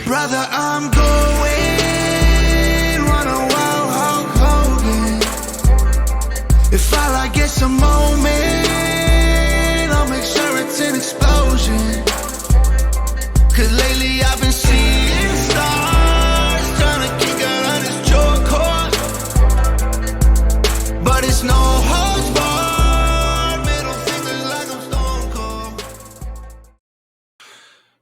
Brother, I'm going, wanna wow Hulk Hogan. If I like get some moment, I'll make sure it's an explosion. Cause lately I've been seeing stars, trying to kick out of this chokehold. But it's no holds barred, middle fingers like I'm Stone Cold.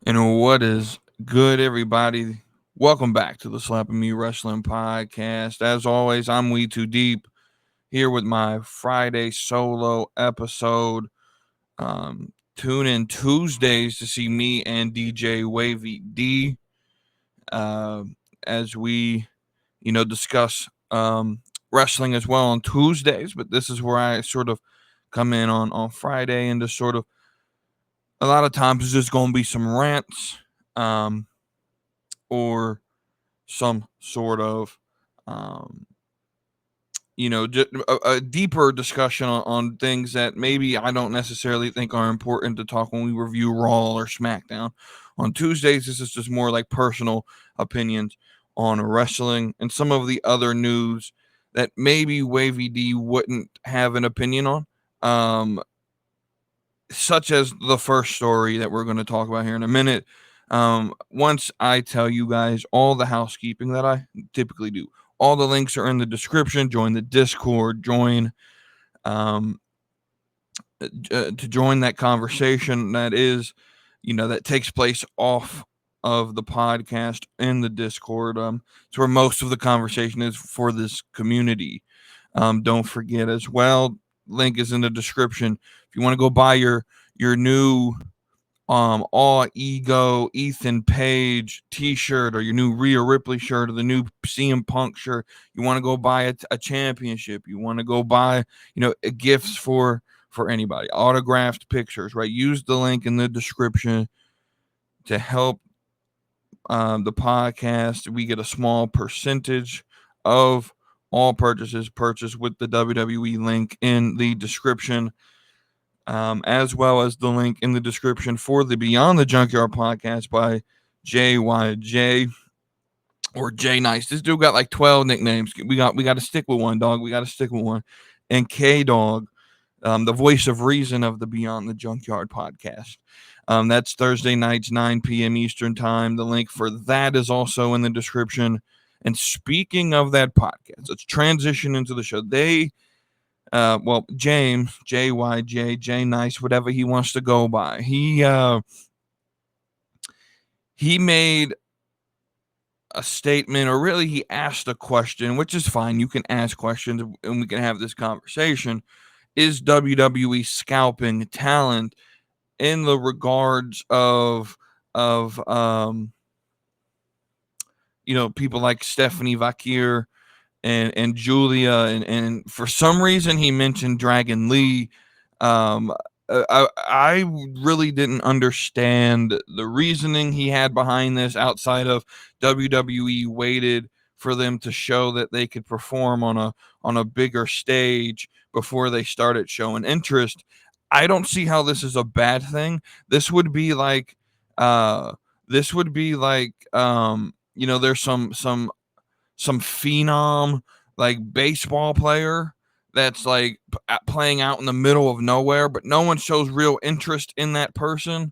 And what is good, everybody? Welcome back to the Slapping Me Wrestling Podcast. As always, I'm WeTooDeep here with my Friday solo episode. Tune in Tuesdays to see me and DJ Wavy D as we, discuss wrestling as well on Tuesdays. But this is where I sort of come in on Friday and just sort of a lot of times there's just going to be some rants or some sort of a deeper discussion on things that maybe I don't necessarily think are important to talk when we review Raw or SmackDown. On Tuesdays, this is just more like personal opinions on wrestling and some of the other news that maybe Wavy D wouldn't have an opinion on, such as the first story that we're going to talk about here in a minute. Once I tell you guys all the housekeeping that I typically do, all the links are in the description. Join the Discord. Join to join that conversation that is, that takes place off of the podcast in the Discord. It's where most of the conversation is for this community. Don't forget as well. Link is in the description. If you want to go buy your new All Ego Ethan Page t-shirt or your new Rhea Ripley shirt or the new CM Punk shirt, you want to go buy a championship, you want to go buy gifts for anybody, autographed pictures, right? Use the link in the description to help the podcast. We get a small percentage of all purchases purchased with the WWE link in the description. As well as the link in the description for the Beyond the Junkyard podcast by JYJ or J Nice. This dude got like 12 nicknames. We got to stick with one, dog. We got to stick with one. And K Dog, the voice of reason of the Beyond the Junkyard podcast. That's Thursday nights, 9 p.m. Eastern time. The link for that is also in the description. And speaking of that podcast, let's transition into the show. James, JYJ, J Nice, whatever he wants to go by. He made a statement, or really he asked a question, which is fine. You can ask questions and we can have this conversation. Is WWE scalping talent in the regards of people like Stephanie Vaquer and Julia, and for some reason he mentioned Dragon Lee. I really didn't understand the reasoning he had behind this outside of WWE waited for them to show that they could perform on a bigger stage before they started showing interest. I don't see how this is a bad thing. This would be like there's some phenom like baseball player that's like playing out in the middle of nowhere, but no one shows real interest in that person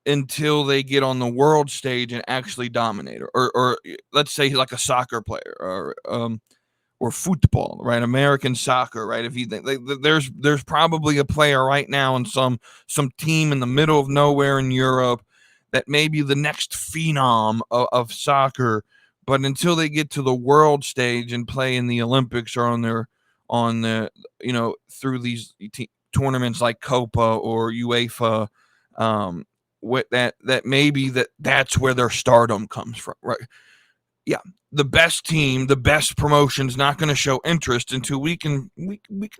until they get on the world stage and actually dominate, or let's say like a soccer player or football, right? American soccer, right? If you think there's probably a player right now in some team in the middle of nowhere in Europe that may be the next phenom of soccer, but until they get to the world stage and play in the Olympics or on the through these tournaments like Copa or UEFA, that maybe that's where their stardom comes from, right? Yeah, the best team, the best promotion is not going to show interest until we can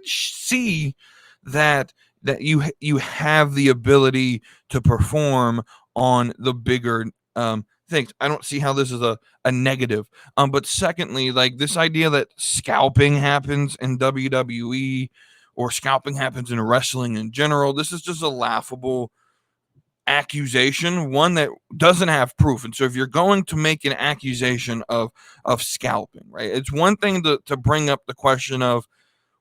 see that you have the ability to perform on the bigger things. I don't see how this is a negative. But secondly, like this idea that scalping happens in WWE or scalping happens in wrestling in general, this is just a laughable accusation, one that doesn't have proof. And so if you're going to make an accusation of scalping, right, it's one thing to bring up the question of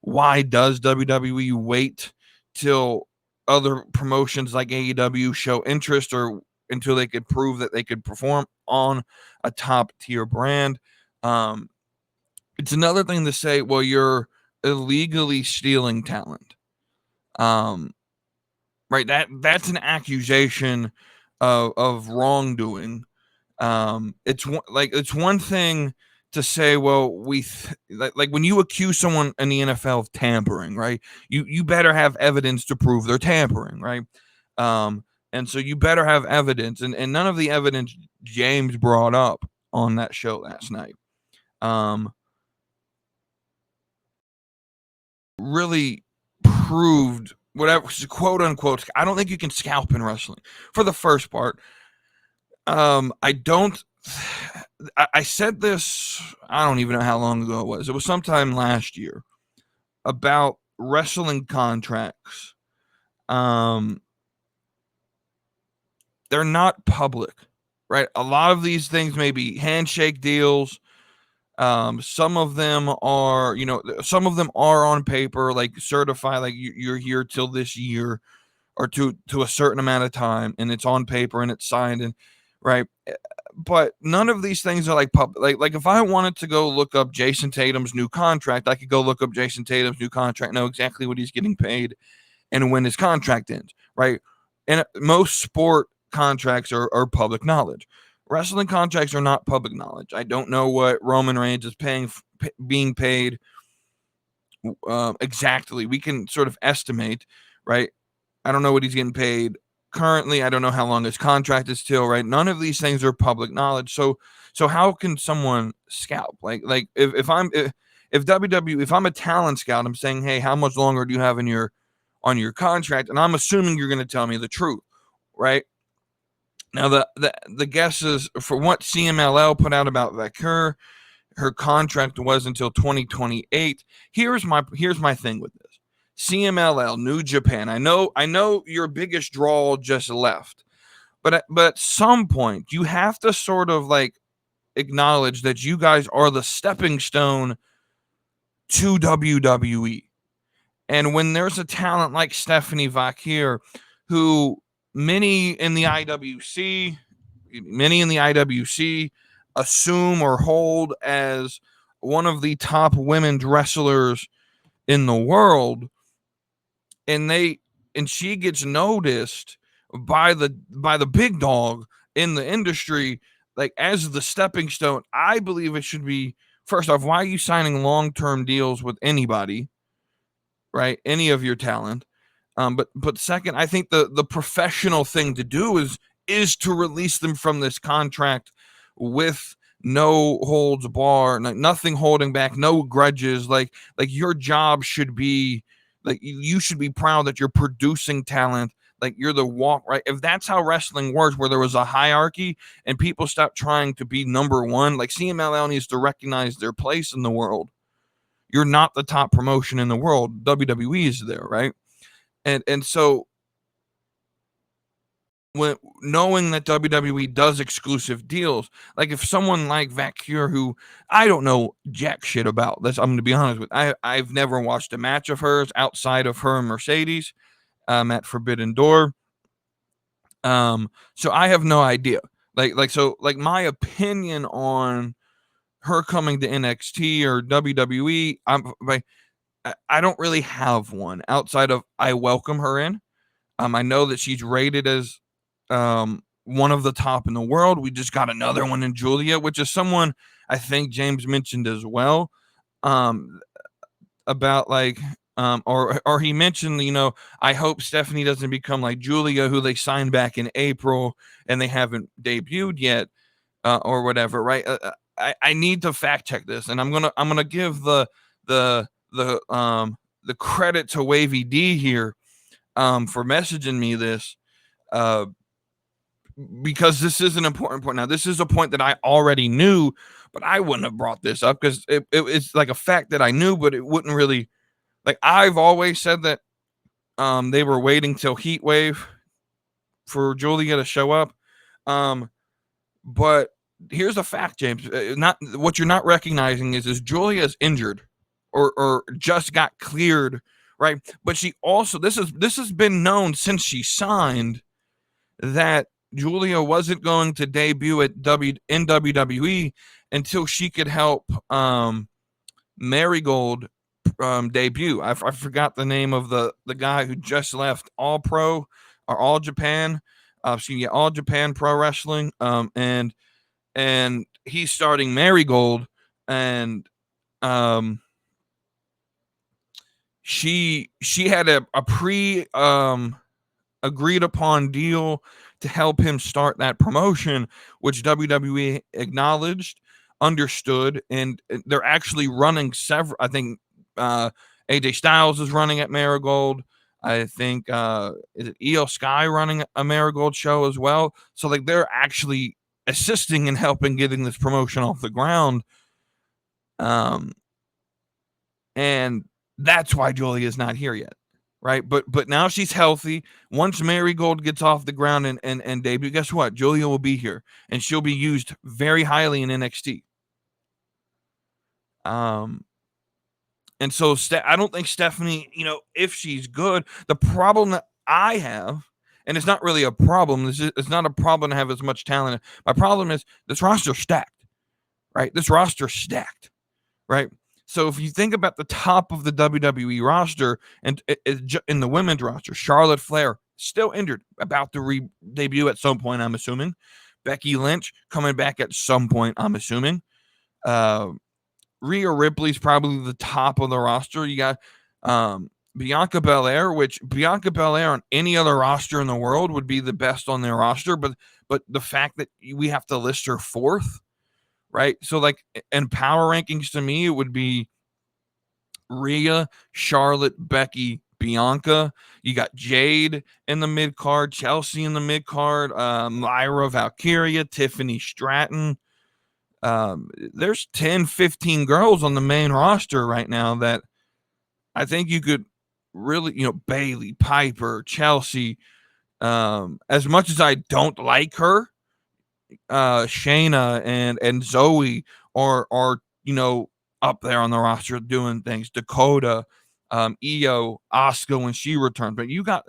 why does WWE wait till other promotions like AEW show interest, or until they could prove that they could perform on a top tier brand. It's another thing to say, well, you're illegally stealing talent. Right. That's an accusation of wrongdoing. It's one thing to say, well, like when you accuse someone in the NFL of tampering, right? You better have evidence to prove they're tampering, right? And so you better have evidence, and none of the evidence James brought up on that show last night really proved whatever, quote unquote. I don't think you can scalp in wrestling for the first part. I don't. I said this, I don't even know how long ago it was. It was sometime last year about wrestling contracts. They're not public, right? A lot of these things may be handshake deals. Some of them are, some of them are on paper, like certify, like you're here till this year or to a certain amount of time, and it's on paper and it's signed, and right. But none of these things are like public. Like if I wanted to go look up Jason Tatum's new contract, I could go look up Jason Tatum's new contract, know exactly what he's getting paid and when his contract ends, right? And most sport contracts are public knowledge. Wrestling contracts are not public knowledge. I don't know what Roman Reigns is being paid exactly. We can sort of estimate, right? I don't know what he's getting paid currently. I don't know how long his contract is till, right? None of these things are public knowledge. So how can someone scalp? Like if WWE, if I'm a talent scout, I'm saying, hey, how much longer do you have on your contract? And I'm assuming you're going to tell me the truth, right? Now the guesses for what CMLL put out about Vaquer, her contract was until 2028. Here's my thing with this. CMLL, New Japan. I know your biggest draw just left, but at some point you have to sort of like acknowledge that you guys are the stepping stone to WWE. And when there's a talent like Stephanie Vaquer, who many in the IWC assume or hold as one of the top women's wrestlers in the world, and she gets noticed by the big dog in the industry, like as the stepping stone. I believe it should be, first off, why are you signing long-term deals with anybody, right? Any of your talent. But second, I think the professional thing to do is to release them from this contract with no holds bar, nothing holding back, no grudges. Like your job should be, like, you should be proud that you're producing talent. Like you're the walk, right? If that's how wrestling works, where there was a hierarchy and people stopped trying to be number one, like CMLL needs to recognize their place in the world. You're not the top promotion in the world. WWE is there, right? And so when knowing that WWE does exclusive deals, like if someone like Vaquer, who I don't know jack shit about, I'm going to be honest with, I've never watched a match of hers outside of her and Mercedes at Forbidden Door. So I have no idea. Like my opinion on her coming to NXT or WWE, I don't really have one outside of I welcome her in. I know that she's rated as one of the top in the world. We just got another one in Julia, which is someone I think James mentioned as well, about like, or he mentioned, I hope Stephanie doesn't become like Julia, who they signed back in April and they haven't debuted yet, or whatever, right? I need to fact check this, and I'm gonna give the credit to Wavy D here for messaging me this, because this is an important point. Now, this is a point that I already knew, but I wouldn't have brought this up because it's like a fact that I knew, but it wouldn't really, like, I've always said that they were waiting till Heatwave for Julia to show up. But here's a fact, James. Not what you're not recognizing is Julia's injured, or just got cleared, right? But she also this has been known since she signed that Julia wasn't going to debut in WWE until she could help Marigold debut. I forgot the name of the guy who just left All Pro or All Japan. All Japan Pro Wrestling. And he's starting Marigold, and she had a pre agreed upon deal to help him start that promotion, which WWE acknowledged, understood, and they're actually running several. I think AJ Styles is running at Marigold. I think is it Io Sky running a Marigold show as well. So like they're actually assisting and helping getting this promotion off the ground. And that's why Julia is not here yet. Right. But now she's healthy. Once Marigold gets off the ground and debut, guess what? Julia will be here, and she'll be used very highly in NXT. And so I don't think Stephanie, if she's good, the problem that I have, and it's not really a problem. It's not a problem to have as much talent. My problem is this roster's stacked, right? This roster's stacked, right? So if you think about the top of the WWE roster and in the women's roster, Charlotte Flair still injured, about to debut at some point, I'm assuming. Becky Lynch coming back at some point, I'm assuming. Rhea Ripley's probably the top of the roster. You got Bianca Belair, which Bianca Belair on any other roster in the world would be the best on their roster, but the fact that we have to list her fourth, right? So like in power rankings to me, it would be Rhea, Charlotte, Becky, Bianca. You got Jade in the mid card, Chelsea in the mid card, Lyra Valkyria, Tiffany Stratton. There's 10, 15 girls on the main roster right now that I think you could really, Bailey, Piper, Chelsea. As much as I don't like her, Shayna and Zoe are up there on the roster doing things. Dakota, Io, Asuka when she returned. But you got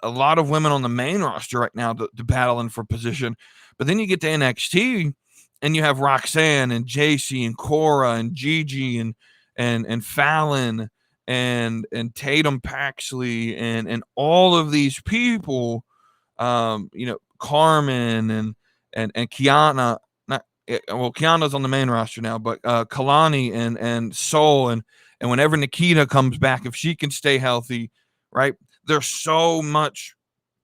a lot of women on the main roster right now to battling for position. But then you get to NXT and you have Roxanne and JC and Cora and Gigi and Fallon and Tatum Paxley and all of these people, Carmen and Kiana. Kiana's on the main roster now, but Kalani and Soul and whenever Nikita comes back, if she can stay healthy, right? There's so much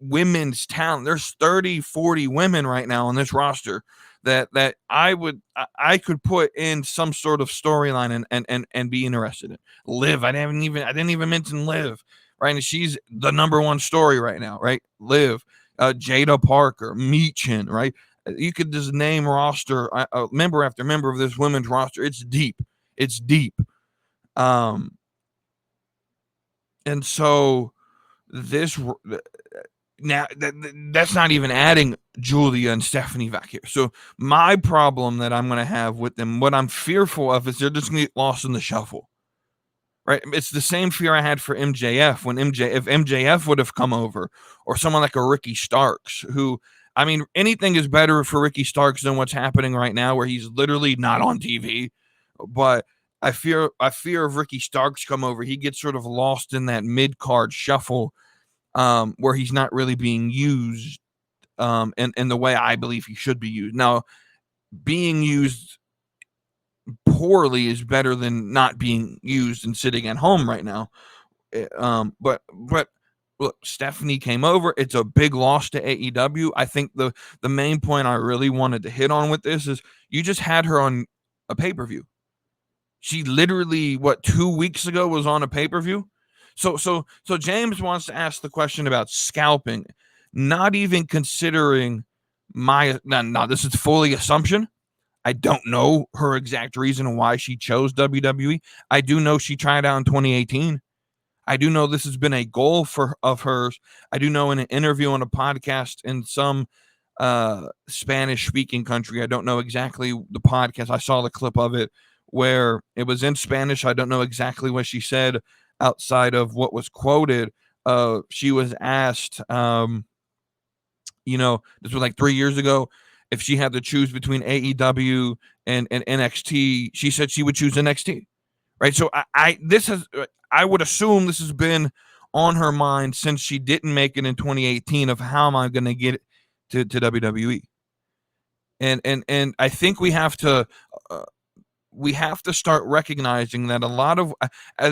women's talent. There's 30, 40 women right now on this roster that I could put in some sort of storyline and be interested in. Liv, I didn't even mention Liv, right? And she's the number one story right now, right? Liv, Jada Parker, Meechin, right? You could just name roster, member after member of this women's roster. It's deep. And so this now that's not even adding Julia and Stephanie Vaquer. So my problem that I'm going to have with them, what I'm fearful of, is they're just going to get lost in the shuffle. Right? It's the same fear I had for MJF if MJF would have come over, or someone like a Ricky Starks, who, I mean, anything is better for Ricky Starks than what's happening right now, where he's literally not on TV. But I fear if Ricky Starks come over, he gets sort of lost in that mid-card shuffle, where he's not really being used in the way I believe he should be used. Now, being used poorly is better than not being used and sitting at home right now. But look, Stephanie came over. It's a big loss to AEW. I think the main point I really wanted to hit on with this is you just had her on a pay-per-view. She literally, 2 weeks ago was on a pay-per-view. So James wants to ask the question about scalping, not even considering this is fully assumption. I don't know her exact reason why she chose WWE. I do know she tried out in 2018. I do know this has been a goal of hers. I do know in an interview on a podcast in some Spanish speaking country, I don't know exactly the podcast. I saw the clip of it where it was in Spanish. I don't know exactly what she said outside of what was quoted. She was asked, this was like 3 years ago, if she had to choose between AEW and NXT. She said she would choose NXT. Right. So I would assume this has been on her mind since she didn't make it in 2018 of how am I going to get it to WWE. And I think we have to start recognizing that a lot of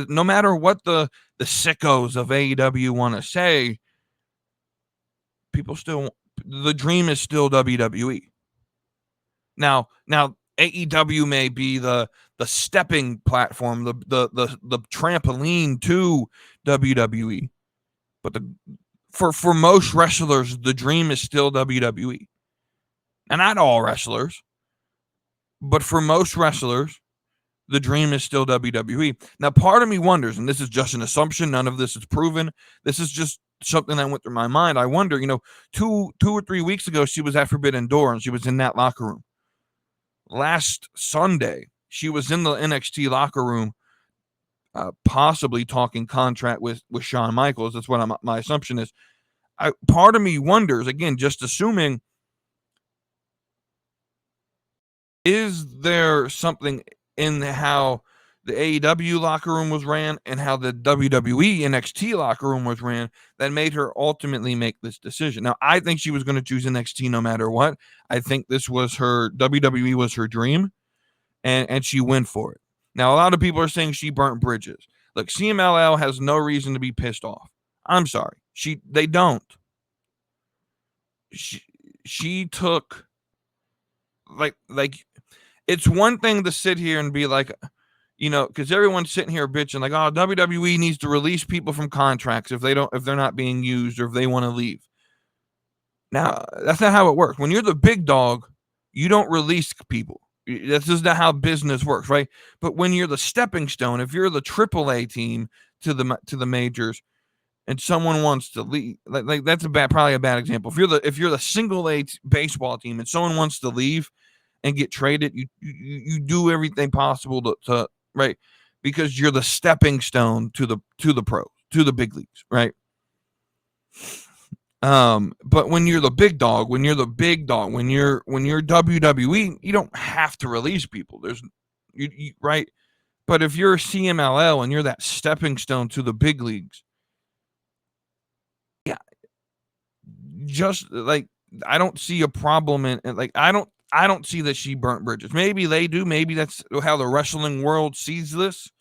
no matter what the sickos of AEW want to say, the dream is still WWE. Now AEW may be the stepping platform, the trampoline to WWE, but for most wrestlers, the dream is still WWE. And not all wrestlers, but for most wrestlers, the dream is still WWE. Now, part of me wonders, and this is just an assumption, none of this is proven. This is just something that went through my mind. I wonder, 2 or 3 weeks ago, she was at Forbidden Door and she was in that locker room. Last Sunday, she was in the NXT locker room, possibly talking contract with Shawn Michaels. That's what my assumption is. Part of me wonders, again, just assuming, is there something in how the AEW locker room was ran and how the WWE NXT locker room was ran that made her ultimately make this decision? Now, I think she was going to choose NXT no matter what. I think this was WWE was her dream, and she went for it. Now, a lot of people are saying she burnt bridges. Look, CMLL has no reason to be pissed off. I'm sorry. They don't. She took, like it's one thing to sit here and be like, because everyone's sitting here bitching like, oh, WWE needs to release people from contracts if they're not being used or if they want to leave. Now, that's not how it works. When you're the big dog, you don't release people. That's just not how business works, right? But when you're the stepping stone, if you're the AAA team to the majors, and someone wants to leave, like that's probably a bad example. If you're the single A baseball team and someone wants to leave and get traded, you do everything possible to right, because you're the stepping stone to the pros, to the big leagues, right? But when you're the big dog, when you're WWE, you don't have to release people. There's you right. But if you're CMLL and you're that stepping stone to the big leagues, yeah, just like I don't see a problem in like I don't see that she burnt bridges. Maybe they do. Maybe that's how the wrestling world sees this.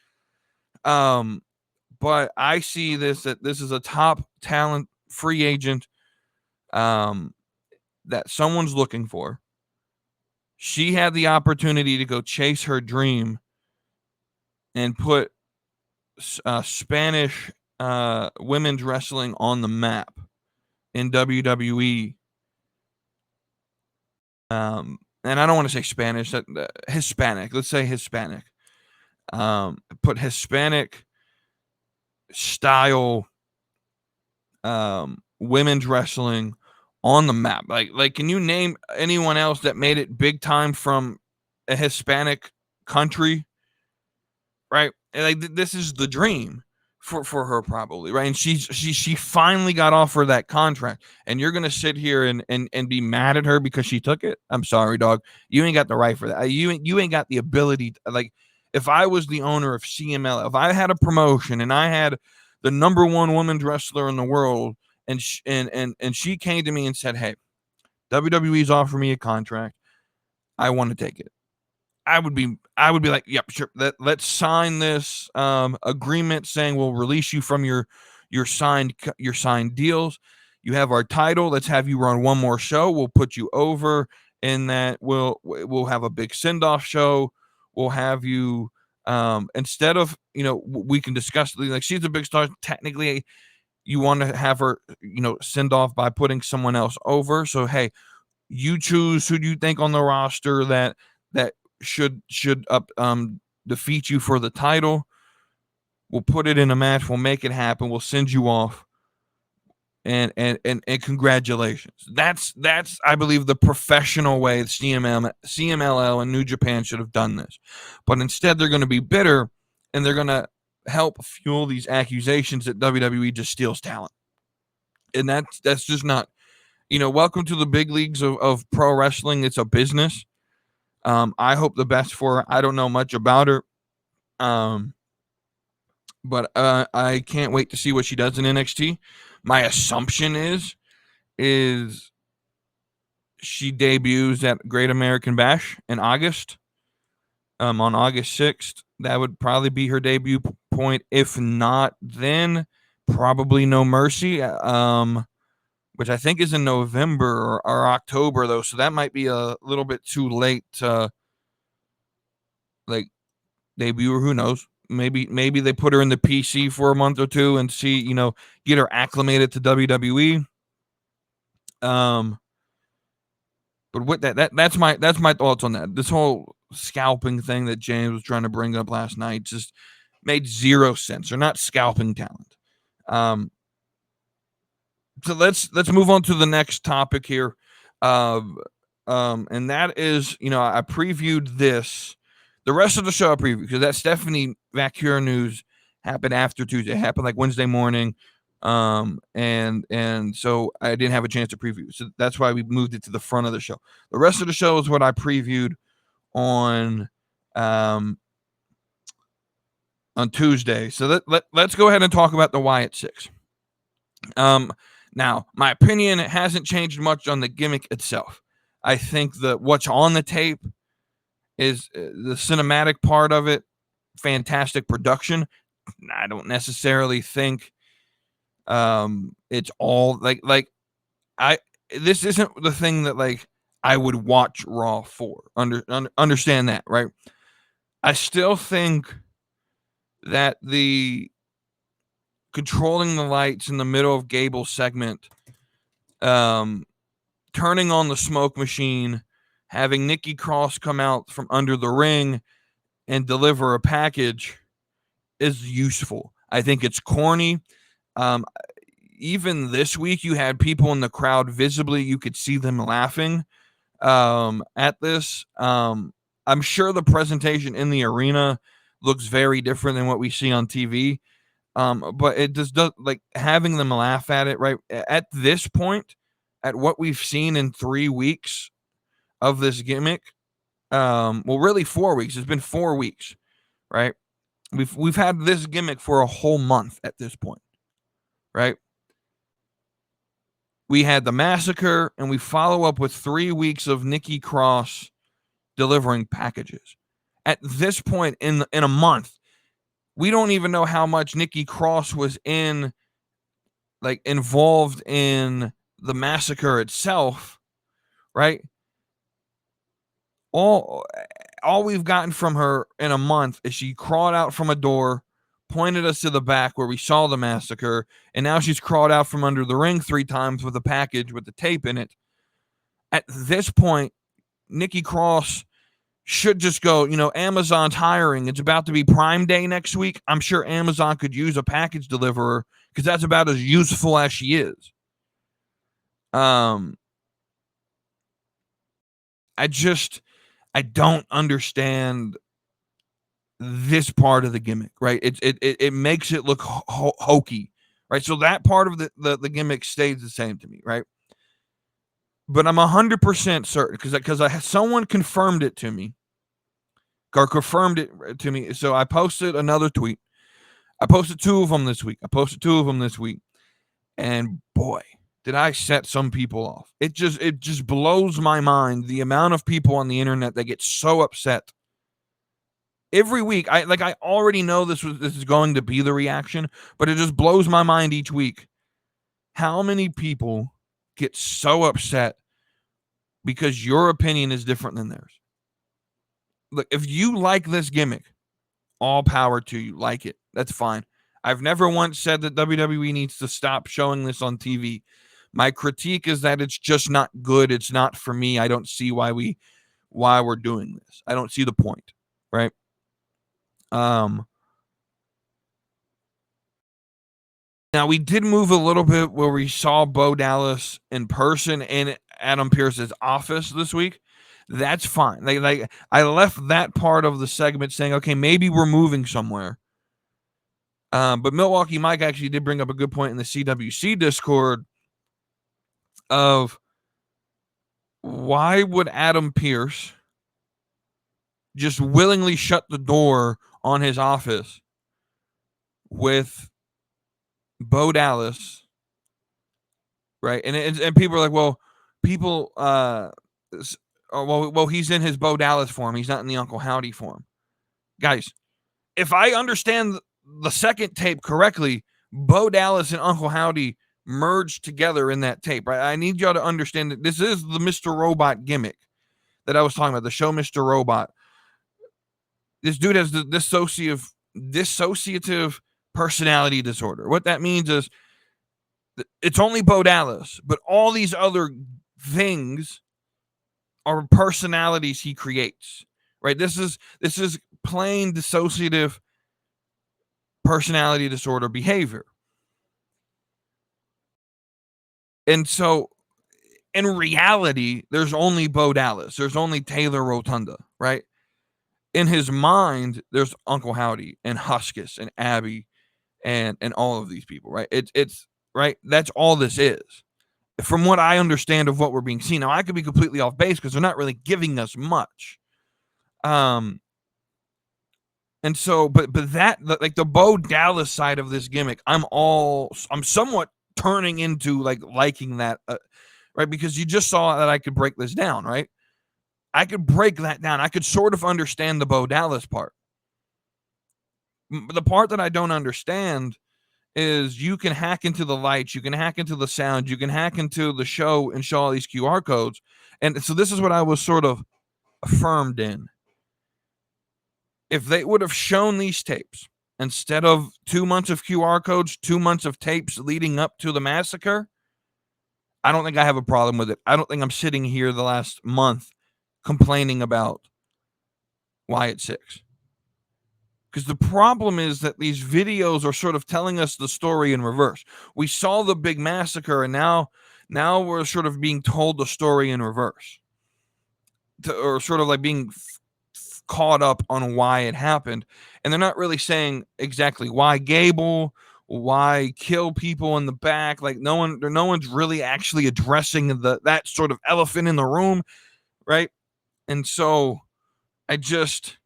But I see that this is a top talent free agent that someone's looking for. She had the opportunity to go chase her dream and put Spanish women's wrestling on the map in WWE. And I don't want to say Spanish, Hispanic. Let's say Hispanic. Put Hispanic style women's wrestling on the map. Like, can you name anyone else that made it big time from a Hispanic country? Right? Like this is the dream for her probably, right? And she finally got offered that contract, and you're gonna sit here and be mad at her because she took it. I'm sorry, dog. You ain't got the right for that. You ain't got the ability to, like, if I was the owner of CML, if I had a promotion and I had the number one women's wrestler in the world, and she came to me and said, hey, WWE's offering me a contract, I want to take it. I would be like, yep, sure. Let's sign this agreement saying we'll release you from your signed deals. You have our title. Let's have you run one more show. We'll put you over in that. We'll have a big send-off show. We'll have you instead of, we can discuss, like, she's a big star. Technically, you want to have her, send off by putting someone else over. So, hey, you choose who do you think on the roster that should defeat you for the title. We'll put it in a match. We'll make it happen. We'll send you off. And congratulations. That's I believe the professional way CMLL and New Japan should have done this. But instead they're going to be bitter and they're going to help fuel these accusations that WWE just steals talent. And that's just not, welcome to the big leagues of pro wrestling. It's a business. I hope the best for her. I don't know much about her. But I can't wait to see what she does in NXT. My assumption is she debuts at Great American Bash in August. On August 6th. That would probably be her debut point. If not, then probably No Mercy, which I think is in November or October, though. So that might be a little bit too late to debut her. Who knows? Maybe they put her in the PC for a month or two and see, get her acclimated to WWE. But with that's my thoughts on that. This whole scalping thing that James was trying to bring up last night just made zero sense. They're not scalping talent. So let's move on to the next topic here. And that is, I previewed this. The rest of the show I previewed because that Stephanie Vaquer news happened after Tuesday. It happened like Wednesday morning. And so I didn't have a chance to preview. So that's why we moved it to the front of the show. The rest of the show is what I previewed on Tuesday. So let's go ahead and talk about the Wyatt 6. Now, my opinion, it hasn't changed much on the gimmick itself. I think that what's on the tape is the cinematic part of it, fantastic production. I don't necessarily think it's all this isn't the thing that I would watch Raw for. Understand that, right? I still think that the controlling the lights in the middle of Gable's segment, turning on the smoke machine, having Nikki Cross come out from under the ring and deliver a package is useful. I think it's corny. Even this week, you had people in the crowd visibly, you could see them laughing at this. I'm sure the presentation in the arena looks very different than what we see on TV. But it does having them laugh at it, right? At this point, at what we've seen in 3 weeks of this gimmick, well, really 4 weeks. It's been 4 weeks, right? We've had this gimmick for a whole month at this point, right? We had the massacre, and we follow up with 3 weeks of Nikki Cross delivering packages. At this point in a month, we don't even know how much Nikki Cross was involved in the massacre itself, right? All we've gotten from her in a month is she crawled out from a door, pointed us to the back where we saw the massacre, and now she's crawled out from under the ring 3 times with a package with the tape in it. At this point, Nikki Cross should just go, Amazon's hiring. It's about to be Prime Day next week. I'm sure Amazon could use a package deliverer because that's about as useful as she is. I don't understand this part of the gimmick, right? It makes it look hokey, right? So that part of the gimmick stays the same to me, right? But I'm 100% certain because someone confirmed it to me. Or confirmed it to me. So I posted another tweet. I posted 2 of them this week. And boy, did I set some people off. It just blows my mind the amount of people on the internet that get so upset. Every week, I already know this is going to be the reaction, but it just blows my mind each week how many people get so upset because your opinion is different than theirs. Look, if you like this gimmick, all power to you. Like it. That's fine. I've never once said that WWE needs to stop showing this on TV. My critique is that it's just not good. It's not for me. I don't see why we're doing this. I don't see the point, right? Now, we did move a little bit where we saw Bo Dallas in person in Adam Pearce's office this week. That's fine. Like I left that part of the segment saying, okay, maybe we're moving somewhere. But Milwaukee Mike actually did bring up a good point in the CWC Discord of why would Adam Pearce just willingly shut the door on his office with Bo Dallas, right? And people are like, well, people, well, he's in his Bo Dallas form. He's not in the Uncle Howdy form. Guys, if I understand the second tape correctly, Bo Dallas and Uncle Howdy merged together in that tape, right? I need y'all to understand that this is the Mr. Robot gimmick that I was talking about, the show Mr. Robot. This dude has the dissociative personality disorder. What that means is it's only Bo Dallas, but all these other things are personalities he creates, right? This is plain dissociative personality disorder behavior. And so in reality, there's only Bo Dallas. There's only Taylor Rotunda, right? In his mind, there's Uncle Howdy and Huskus and Abby and all of these people, right? It's right. That's all this is. From what I understand of what we're being seen. Now, I could be completely off base because they're not really giving us much. And so, but that, like the Bo Dallas side of this gimmick, I'm somewhat turning into liking that, right? Because you just saw that I could break this down, right? I could break that down. I could sort of understand the Bo Dallas part. The part that I don't understand is you can hack into the lights, you can hack into the sound, you can hack into the show and show all these QR codes. And so this is what I was sort of affirmed in. If they would have shown these tapes instead of 2 months of QR codes, 2 months of tapes leading up to the massacre, I don't think I have a problem with it. I don't think I'm sitting here the last month complaining about Wyatt 6. Because the problem is that these videos are sort of telling us the story in reverse. We saw the big massacre, and now we're sort of being told the story in reverse. Or sort of like being caught up on why it happened. And they're not really saying exactly why Gable, why kill people in the back. Like no one's really actually addressing that sort of elephant in the room, right? And so I just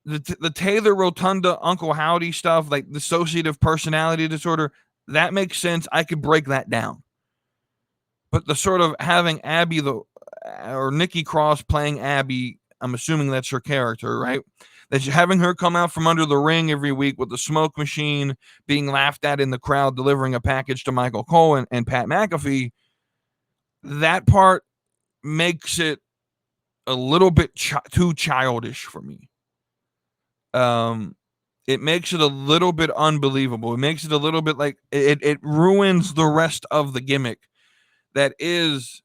the Taylor Rotunda Uncle Howdy stuff, like dissociative personality disorder, that makes sense. I could break that down. But the sort of having Abby or Nikki Cross playing Abby, I'm assuming that's her character, right? That having her come out from under the ring every week with the smoke machine, being laughed at in the crowd, delivering a package to Michael Cole and Pat McAfee, that part makes it a little bit too childish for me. It makes it a little bit unbelievable. It makes it a little bit like it ruins the rest of the gimmick that is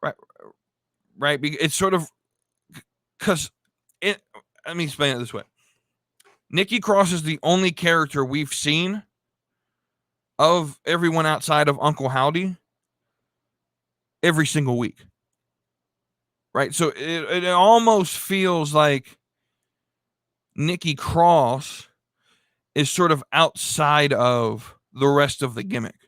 right. It's sort of because let me explain it this way. Nikki Cross is the only character we've seen of everyone outside of Uncle Howdy every single week. Right. So it almost feels like Nikki Cross is sort of outside of the rest of the gimmick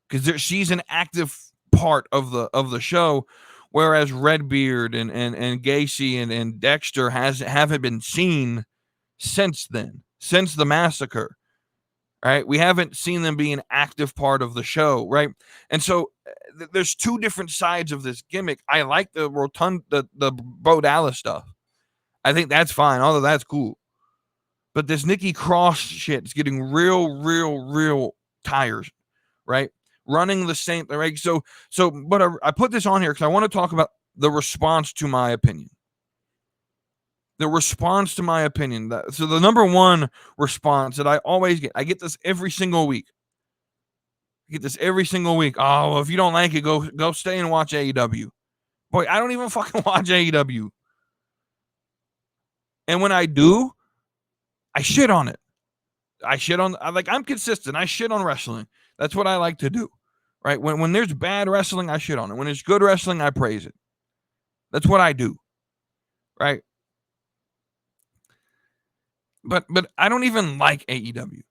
because she's an active part of the show, whereas Redbeard and Gacy and Dexter haven't been seen since then, since the massacre. Right, we haven't seen them be an active part of the show, right? And so there's two different sides of this gimmick. I like the Bo Dallas stuff. I think that's fine, although that's cool. But this Nikki Cross shit is getting real tired, right? Running the same, right? So, but I put this on here because I want to talk about the response to my opinion. The response to my opinion. So the number one response that I always get, I get this every single week. I get this every single week. Oh, well, if you don't like it, go stay and watch AEW. Boy, I don't even fucking watch AEW. And when I do, I shit on it. I'm consistent. I shit on wrestling. That's what I like to do. Right? When there's bad wrestling, I shit on it. When there's good wrestling, I praise it. That's what I do. Right? But I don't even like AEW.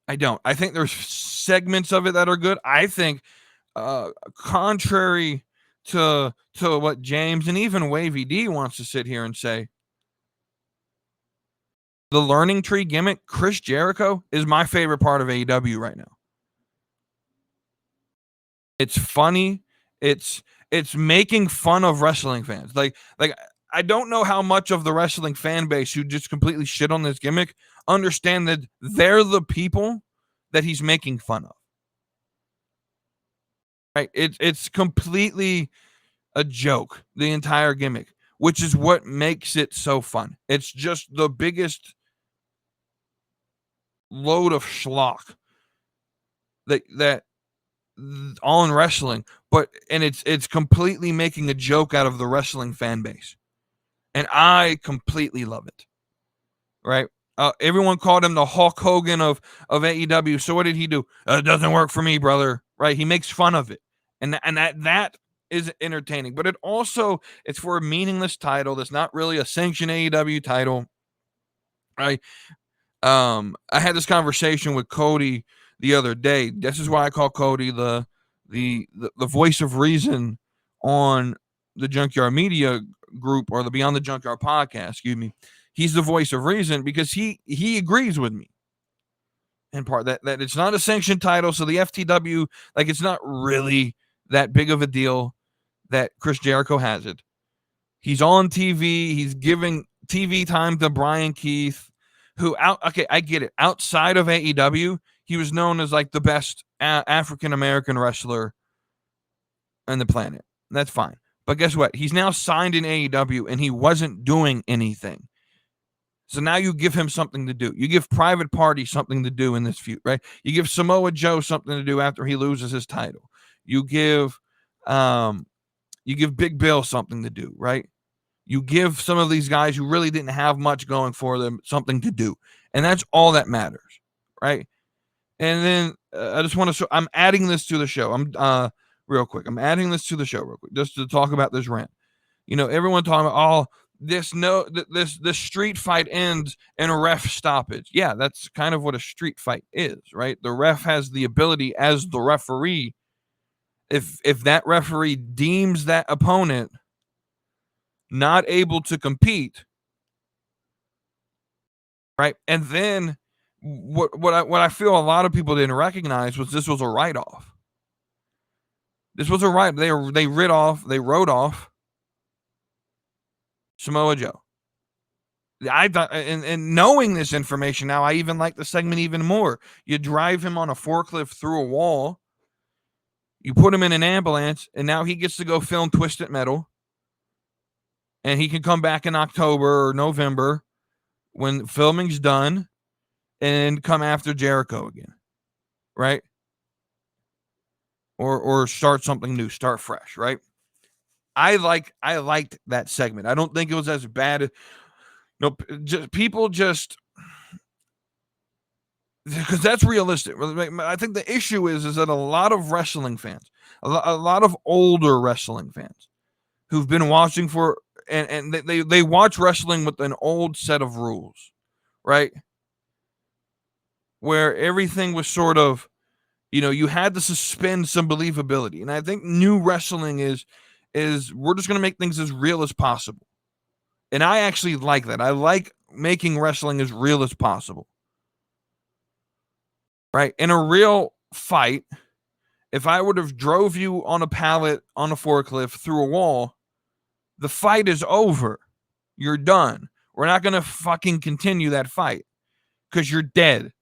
I don't. I think there's segments of it that are good. I think contrary to what James and even Wavy D wants to sit here and say, the learning tree gimmick, Chris Jericho, is my favorite part of AEW right now. It's funny. It's making fun of wrestling fans. Like I don't know how much of the wrestling fan base who just completely shit on this gimmick understand that they're the people that he's making fun of. Right? It's completely a joke, the entire gimmick, which is what makes it so fun. It's just the biggest load of schlock that on wrestling, but it's completely making a joke out of the wrestling fan base, and I completely love it. Right? Everyone called him the Hulk Hogan of AEW. So what did he do? It doesn't work for me, brother. Right? He makes fun of it, and that is entertaining. But it's for a meaningless title. That's not really a sanctioned AEW title. Right? I had this conversation with Cody the other day. This is why I call Cody the voice of reason on the Junkyard Media group, or the Beyond the Junkyard podcast. Excuse me. He's the voice of reason because he agrees with me in part that it's not a sanctioned title. So the FTW, like, it's not really that big of a deal that Chris Jericho has it. He's on TV. He's giving TV time to Brian Keith, I get it. Outside of AEW, he was known as like the best African-American wrestler on the planet. That's fine. But guess what? He's now signed in AEW and he wasn't doing anything. So now you give him something to do. You give Private Party something to do in this feud, right? You give Samoa Joe something to do after he loses his title. You give Big Bill something to do, right? You give some of these guys who really didn't have much going for them something to do. And that's all that matters, right? And then I just want to I'm adding this to the show. Real quick. I'm adding this to the show real quick just to talk about this rant. You know, everyone talking about, this street fight ends in a ref stoppage. Yeah, that's kind of what a street fight is, right? The ref has the ability as the referee, if that referee deems that opponent not able to compete, right? And then what I feel a lot of people didn't recognize was this was a write-off. This was a write. They wrote off Samoa Joe. I thought, and knowing this information now, I even like the segment even more. You drive him on a forklift through a wall, you put him in an ambulance, and now he gets to go film Twisted Metal, and he can come back in October or November when filming's done and come after Jericho again, right? Or start something new, start fresh, right? I liked that segment. I don't think it was as bad. People just, because that's realistic. I think the issue is that a lot of wrestling fans, a lot of older wrestling fans who've been watching for, and they watch wrestling with an old set of rules, right? Where everything was sort of, you had to suspend some believability. And I think new wrestling is we're just going to make things as real as possible. And I actually like that. I like making wrestling as real as possible. Right? In a real fight, if I would have drove you on a pallet on a forklift through a wall, the fight is over. You're done. We're not going to fucking continue that fight because you're dead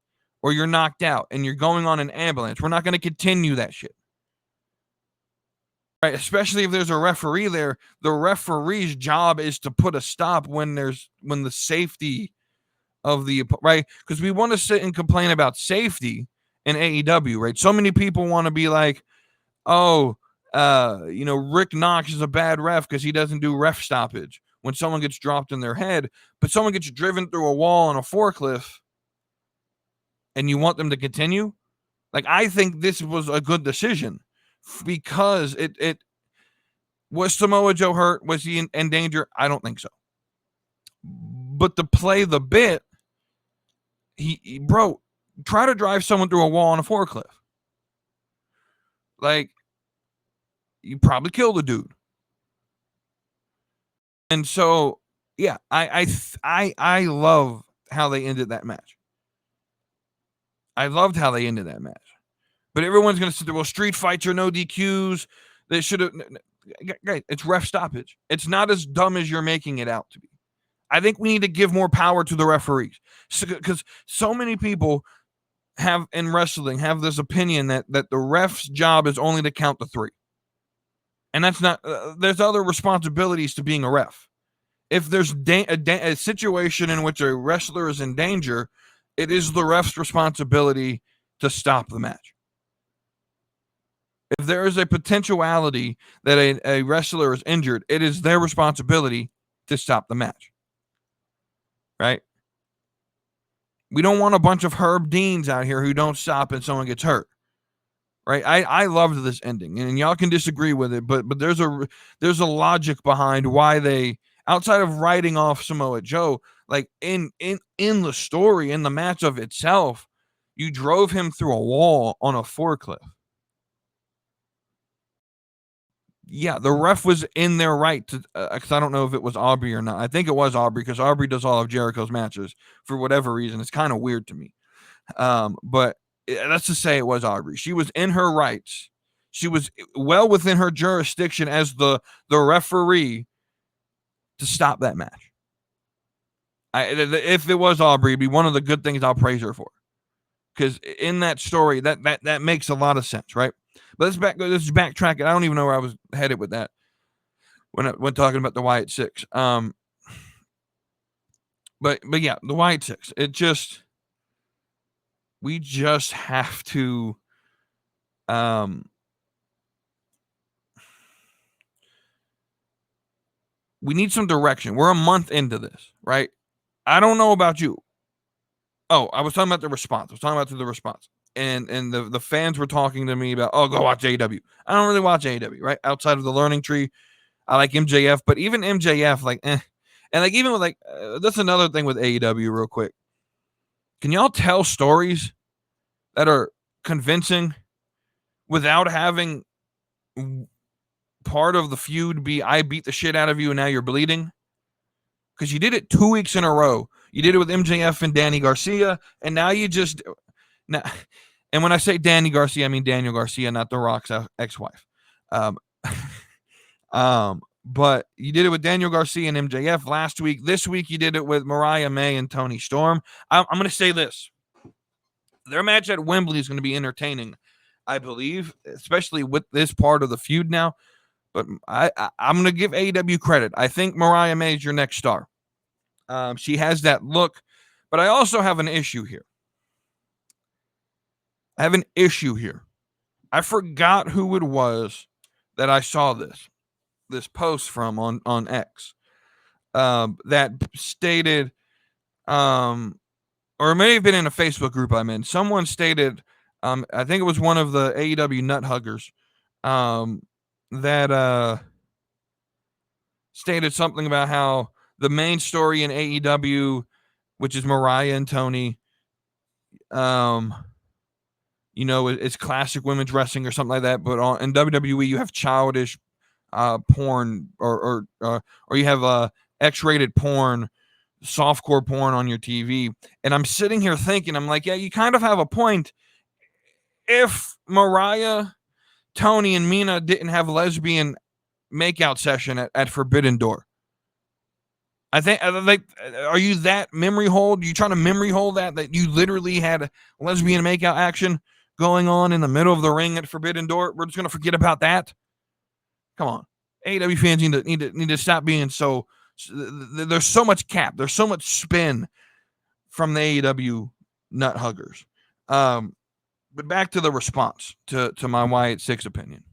or you're knocked out and you're going on an ambulance. We're not going to continue that shit. Right? Especially if there's a referee there. The referee's job is to put a stop when the safety of the, right? Because we want to sit and complain about safety in AEW, right? So many people want to be like, Rick Knox is a bad ref because he doesn't do ref stoppage when someone gets dropped in their head, but someone gets driven through a wall on a forklift. and you want them to continue, like, I think this was a good decision because it was Samoa Joe hurt? Was he in danger? I don't think so. But to play the bit, bro, try to drive someone through a wall on a forklift. Like, you probably kill the dude. And so, yeah, I love how they ended that match. I loved how they ended that match. But everyone's going to sit there, well, street fights are no DQs. They should have. Guys, it's ref stoppage. It's not as dumb as you're making it out to be. I think we need to give more power to the referees, because so many people have in wrestling have this opinion that the ref's job is only to count to 3. And that's not, there's other responsibilities to being a ref. If there's a situation in which a wrestler is in danger, it is the ref's responsibility to stop the match. If there is a potentiality that a wrestler is injured, it is their responsibility to stop the match. Right? We don't want a bunch of Herb Deans out here who don't stop and someone gets hurt. Right? I loved this ending, and y'all can disagree with it, but there's a logic behind why they, outside of writing off Samoa Joe, like in the story, in the match of itself, you drove him through a wall on a forklift. Yeah, the ref was in their right to, because I don't know if it was Aubrey or not. I think it was Aubrey, because Aubrey does all of Jericho's matches for whatever reason. It's kind of weird to me. But let's just say it was Aubrey. She was in her rights. She was well within her jurisdiction as the referee to stop that match. If it was Aubrey, it'd be one of the good things I'll praise her for. Because in that story, that makes a lot of sense, right? But let's backtrack it. I don't even know where I was headed with that when talking about the Wyatt 6. But yeah, the Wyatt 6. We just have to we need some direction. We're a month into this, right? I don't know about you. Oh, I was talking about the response. And the fans were talking to me about, oh, go watch AEW. I don't really watch AEW, right? Outside of the Learning Tree, I like MJF, but even MJF, like, eh. And like, even with like, that's another thing with AEW real quick. Can y'all tell stories that are convincing without having part of the feud be, I beat the shit out of you and now you're bleeding? Because you did it 2 weeks in a row. You did it with MJF and Danny Garcia, and now you just now. And when I say Danny Garcia, I mean Daniel Garcia, not The Rock's ex-wife. But you did it with Daniel Garcia and MJF last week. This week you did it with Mariah May and Toni Storm. I'm going to say this: their match at Wembley is going to be entertaining, I believe, especially with this part of the feud now. But I'm going to give AEW credit. I think Mariah May is your next star. She has that look, but I also have an issue here. I forgot who it was that I saw this post from on X that stated, or it may have been in a Facebook group I'm in. Someone stated, I think it was one of the AEW nut huggers, that stated something about how the main story in AEW, which is Mariah and Tony, it's classic women's wrestling or something like that. But in WWE, you have childish porn, or you have X-rated porn, softcore porn on your TV. And I'm sitting here thinking, I'm like, yeah, you kind of have a point. If Mariah, Tony, and Mina didn't have lesbian makeout session at Forbidden Door, I think, like, are you that memory hold? Are you trying to memory hold that you literally had a lesbian makeout action going on in the middle of the ring at Forbidden Door? We're just going to forget about that? Come on. AEW fans need to stop being so, there's so much cap. There's so much spin from the AEW nut huggers. But back to the response to my Wyatt 6 opinion.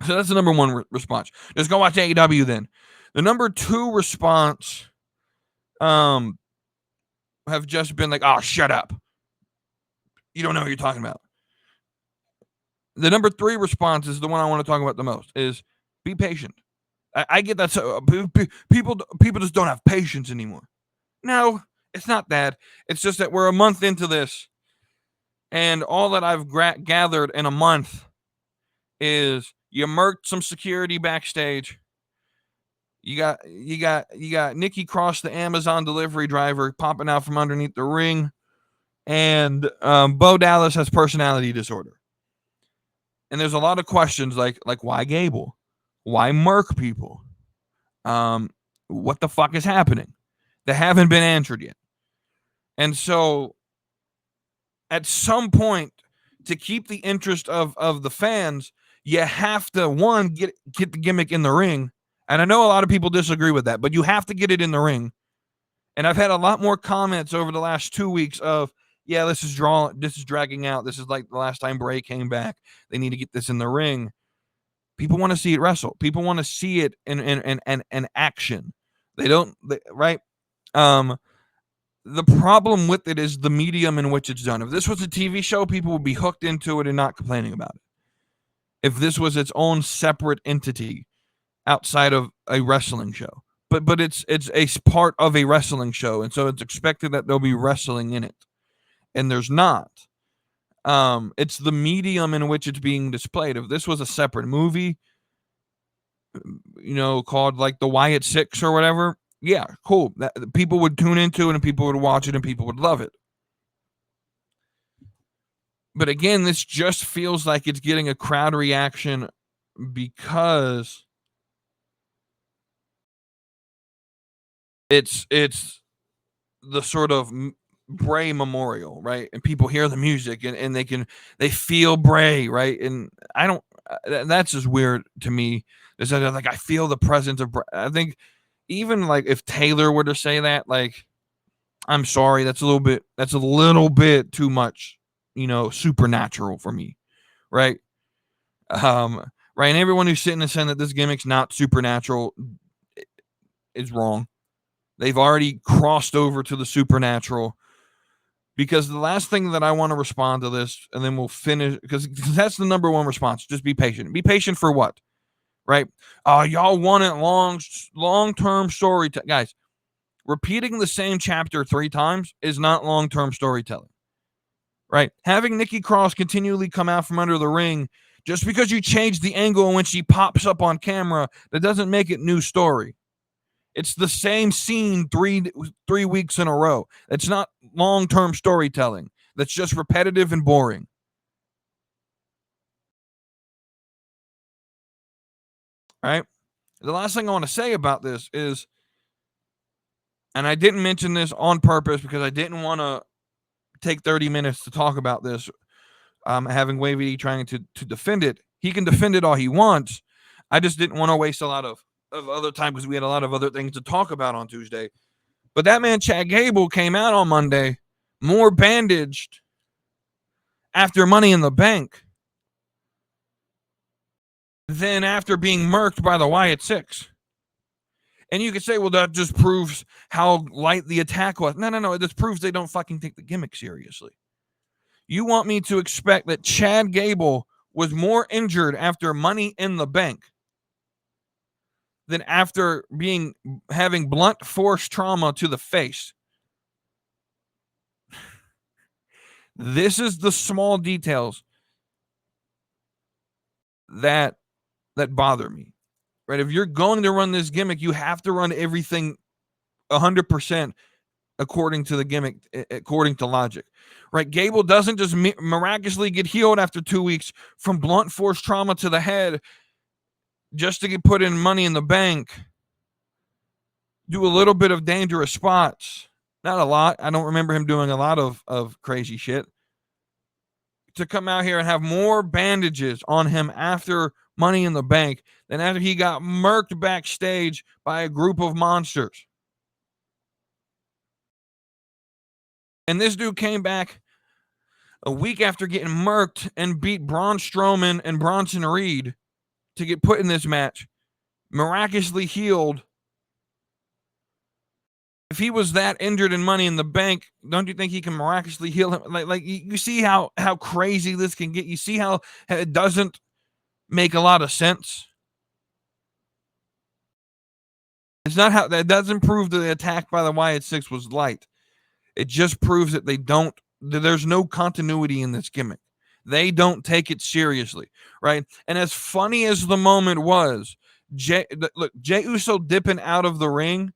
So that's the number one response. Just go watch AEW then. The number 2 response have just been like, oh, shut up. You don't know what you're talking about. The number 3 response is the one I want to talk about the most, is be patient. I get that. So people just don't have patience anymore. No, it's not that. It's just that we're a month into this, and all that I've gathered in a month is you murked some security backstage. You got Nikki Cross, the Amazon delivery driver, popping out from underneath the ring, and Bo Dallas has personality disorder. And there's a lot of questions like why Gable, why murk people, what the fuck is happening, that haven't been answered yet. And so, at some point, to keep the interest of the fans, you have to, one, get the gimmick in the ring. And I know a lot of people disagree with that, but you have to get it in the ring. And I've had a lot more comments over the last 2 weeks of, yeah, this is dragging out. This is like the last time Bray came back. They need to get this in the ring. People want to see it wrestle. People want to see it in action. Right? The problem with it is the medium in which it's done. If this was a TV show, people would be hooked into it and not complaining about it. If this was its own separate entity outside of a wrestling show. But it's a part of a wrestling show, and so it's expected that there'll be wrestling in it. And there's not. It's the medium in which it's being displayed. If this was a separate movie, called like the Wyatt 6 or whatever, yeah, cool. People would tune into it and people would watch it and people would love it. But again, this just feels like it's getting a crowd reaction because it's the sort of Bray memorial, right? And people hear the music and they feel Bray, right? And I don't, that's just weird to me. It's like, I feel the presence of Bray. I think even like if Taylor were to say that, like, I'm sorry, that's a little bit too much, supernatural for me, right? Right. And everyone who's sitting and saying that this gimmick's not supernatural is wrong. They've already crossed over to the supernatural, because the last thing that I want to respond to this, and then we'll finish, because that's the number 1 response. Just be patient. Be patient for what? Right? Y'all want it long-term story. Guys, repeating the same chapter 3 times is not long-term storytelling. Right? Having Nikki Cross continually come out from under the ring, just because you change the angle when she pops up on camera, that doesn't make it new story. It's the same scene three weeks in a row. It's not long-term storytelling. That's just repetitive and boring. Right? The last thing I want to say about this is, and I didn't mention this on purpose because I didn't want to take 30 minutes to talk about this, having Wavy trying to defend it. He can defend it all he wants. I just didn't want to waste a lot of other time because we had a lot of other things to talk about on Tuesday. But that man Chad Gable came out on Monday more bandaged after Money in the Bank than after being murked by the Wyatt 6. And you could say, well, that just proves how light the attack was. No. It just proves they don't fucking take the gimmick seriously. You want me to expect that Chad Gable was more injured after Money in the Bank than after having blunt force trauma to the face? This is the small details that bother me, right? If you're going to run this gimmick, you have to run everything 100% according to the gimmick, according to logic, right? Gable doesn't just miraculously get healed after 2 weeks from blunt force trauma to the head just to get put in Money in the Bank, do a little bit of dangerous spots. Not a lot. I don't remember him doing a lot of crazy shit. To come out here and have more bandages on him after Money in the Bank than after he got murked backstage by a group of monsters. And this dude came back a week after getting murked and beat Braun Strowman and Bronson Reed to get put in this match, miraculously healed. if he was that injured in Money in the Bank, don't you think he can miraculously heal him? Like you see how crazy this can get. You see how it doesn't make a lot of sense. It's not how that doesn't prove that the attack by the Wyatt Six was light. It just proves that there's no continuity in this gimmick. They don't take it seriously, right? And as funny as the moment was, Jay Uso dipping out of the ring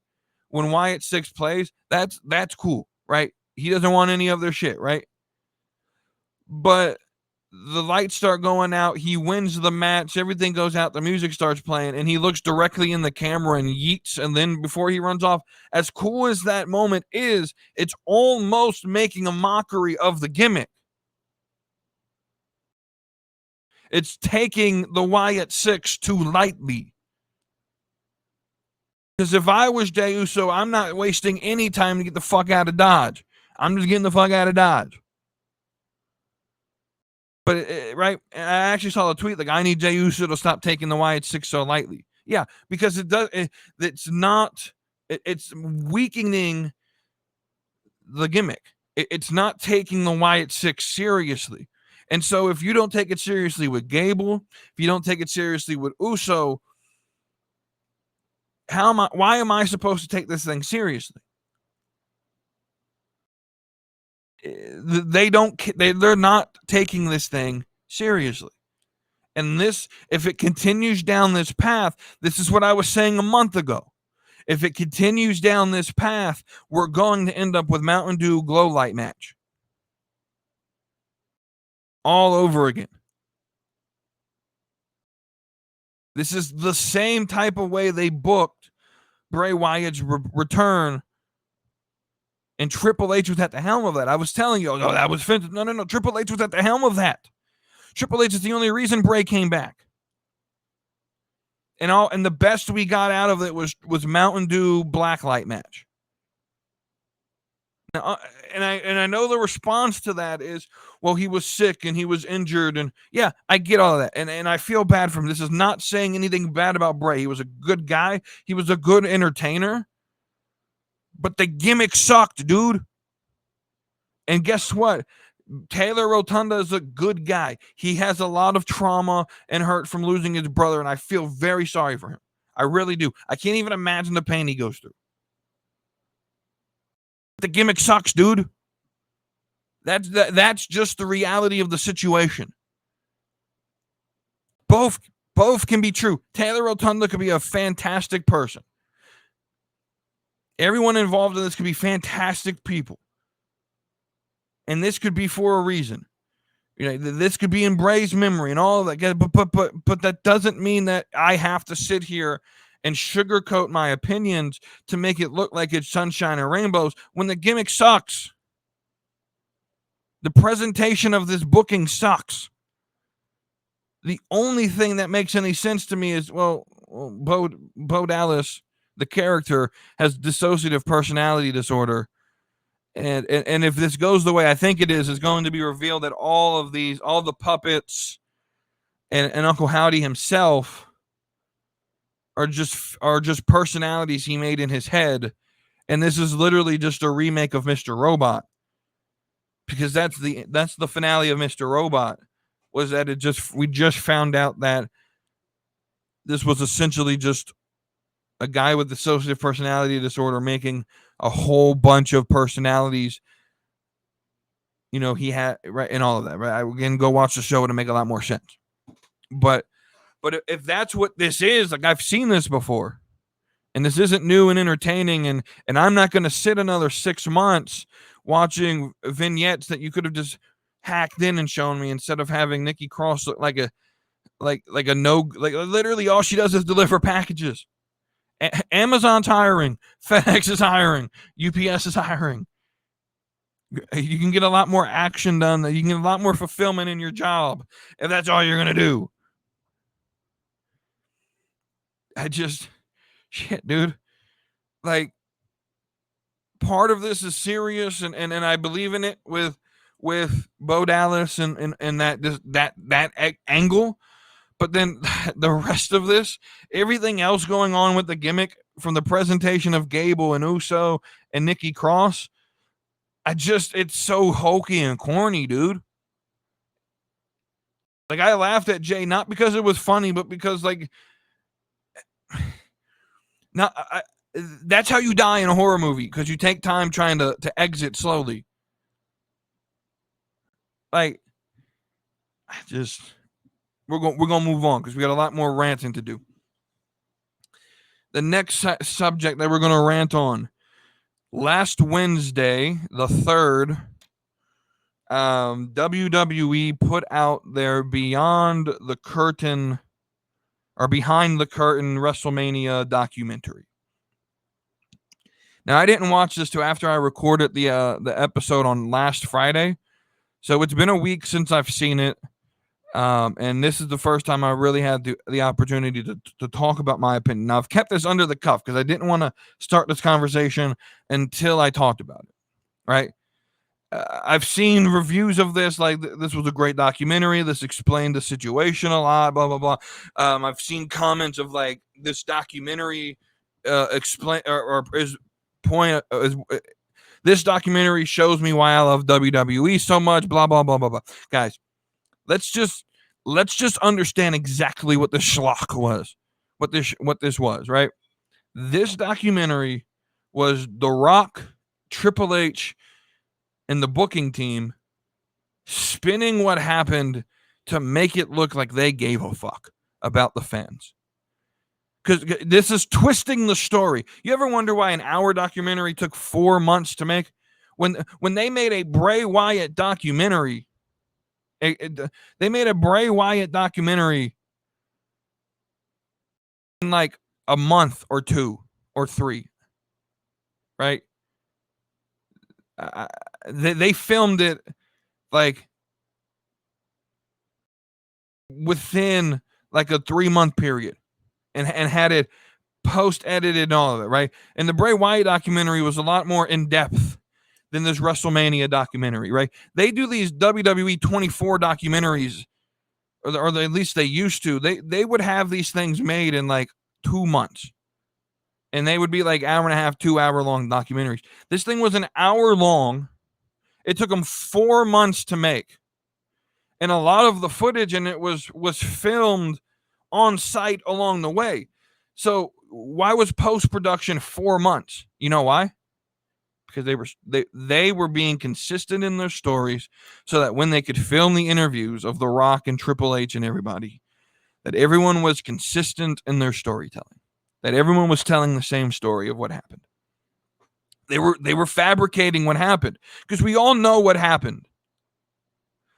when Wyatt Six plays, that's cool, right? He doesn't want any of their shit, right? But the lights start going out. He wins the match. Everything goes out. The music starts playing, and he looks directly in the camera and yeets. And then before he runs off, as cool as that moment is, it's almost making a mockery of the gimmick. It's taking the Wyatt Six too lightly. Because if I was Jey Uso, I'm not wasting any time to get the fuck out of Dodge. I'm just getting the fuck out of Dodge. But, right, I actually saw a tweet like, I need Jey Uso to stop taking the Wyatt Six so lightly. Yeah, because it's weakening the gimmick. It's not taking the Wyatt Six seriously. And so if you don't take it seriously with Gable, if you don't take it seriously with Uso, why am I supposed to take this thing seriously? They're not taking this thing seriously. And this, if it continues down this path, this is what I was saying a month ago. If it continues down this path, we're going to end up with Mountain Dew Glow Light match. All over again. This is the same type of way they booked Bray Wyatt's return. And Triple H was at the helm of that. I was telling you, oh, that was Finn. No. Triple H was at the helm of that. Triple H is the only reason Bray came back. And the best we got out of it was Mountain Dew Blacklight match. Now, and I know the response to that is, well, he was sick and he was injured, and yeah, I get all of that, and I feel bad for him. This is not saying anything bad about Bray. He was a good guy. He was a good entertainer. But the gimmick sucked, dude. And guess what? Taylor Rotunda is a good guy. He has a lot of trauma and hurt from losing his brother, and I feel very sorry for him. I really do. I can't even imagine the pain he goes through. The gimmick sucks, dude. That's just the reality of the situation. Both can be true. Taylor Rotunda could be a fantastic person. Everyone involved in this could be fantastic people. And this could be for a reason. You know, this could be in Bray's memory and all of that. But that doesn't mean that I have to sit here and sugarcoat my opinions to make it look like it's sunshine and rainbows when the gimmick sucks. The presentation of this booking sucks. The only thing that makes any sense to me is, well, Bo Dallas, the character, has dissociative personality disorder. And if this goes the way I think it is, it's going to be revealed that all the puppets and Uncle Howdy himself are just personalities he made in his head. And this is literally just a remake of Mr. Robot. Because that's the finale of Mr. Robot, was that we just found out that this was essentially just a guy with dissociative personality disorder making a whole bunch of personalities. You know, he had, right, and all of that, right? I can go watch the show to make a lot more sense. But if that's what this is, like, I've seen this before, and this isn't new and entertaining, and I'm not going to sit another 6 months watching vignettes that you could have just hacked in and shown me instead of having Nikki Cross look like literally all she does is deliver packages. Amazon's hiring, FedEx is hiring, UPS is hiring. You can get a lot more action done. You can get a lot more fulfillment in your job if that's all you're going to do. Shit, dude. Like, part of this is serious, and I believe in it with Bo Dallas and that angle. But then the rest of this, everything else going on with the gimmick, from the presentation of Gable and Uso and Nikki Cross, it's so hokey and corny, dude. Like, I laughed at Jay, not because it was funny, but because, like, that's how you die in a horror movie, because you take time trying to exit slowly. Like, we're gonna move on because we got a lot more ranting to do. The next subject that we're gonna rant on. Last Wednesday, the 3rd, WWE put out their Behind the Curtain WrestleMania documentary. Now, I didn't watch this till after I recorded the episode on last Friday, so it's been a week since I've seen it, and this is the first time I really had the opportunity to talk about my opinion. Now, I've kept this under the cuff because I didn't want to start this conversation until I talked about it, right? I've seen reviews of this, like, this was a great documentary, this explained the situation a lot, blah, blah, blah. I've seen comments of, like, this documentary this documentary shows me why I love WWE so much, blah, blah, blah, blah, blah. Guys, let's just understand exactly what the schlock was, what this was, right? This documentary was The Rock, Triple H, and the booking team spinning what happened to make it look like they gave a fuck about the fans. Because this is twisting the story. You ever wonder why an hour documentary took 4 months to make? When they made a Bray Wyatt documentary, they made a Bray Wyatt documentary in like a month or 2 or 3, right? They filmed it like within like a 3-month period. And had it post-edited and all of it, right? And the Bray Wyatt documentary was a lot more in-depth than this WrestleMania documentary, right? They do these WWE 24 documentaries, or at least they used to. They would have these things made in like 2 months. And they would be like hour and a half, 2 hour long documentaries. This thing was an hour long. It took them 4 months to make. And a lot of the footage in it was filmed on site along the way. So why was post-production 4 months? You know why? Because they were being consistent in their stories, so that when they could film the interviews of The Rock and Triple H and everybody, that everyone was consistent in their storytelling, that everyone was telling the same story of what happened. They were fabricating what happened, because we all know what happened.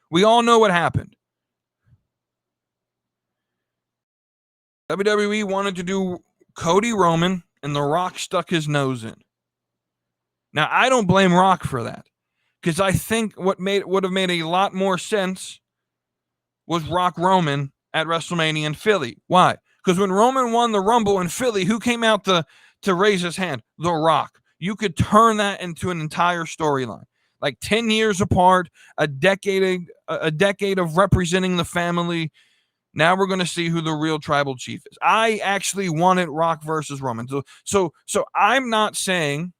We all know what happened. WWE wanted to do Cody Roman, and The Rock stuck his nose in. Now, I don't blame Rock for that, because I think what would have made a lot more sense was Rock Roman at WrestleMania in Philly. Why? Because when Roman won the Rumble in Philly, who came out to raise his hand? The Rock. You could turn that into an entire storyline. Like 10 years apart, a decade of representing the family. Now we're going to see who the real tribal chief is. I actually wanted Rock versus Roman. So I'm not saying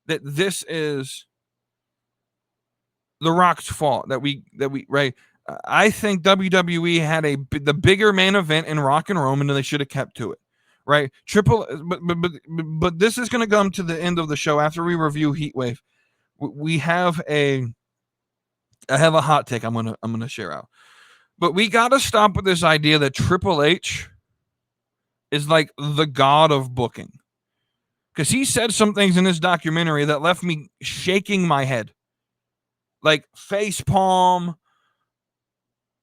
that this is The Rock's fault that we right. I think WWE had the bigger main event in Rock and Roman, and they should have kept to it, right? But this is going to come to the end of the show after we review Heatwave. I have a hot take I'm gonna share out. But we got to stop with this idea that Triple H is like the god of booking. Because he said some things in this documentary that left me shaking my head. Like face palm,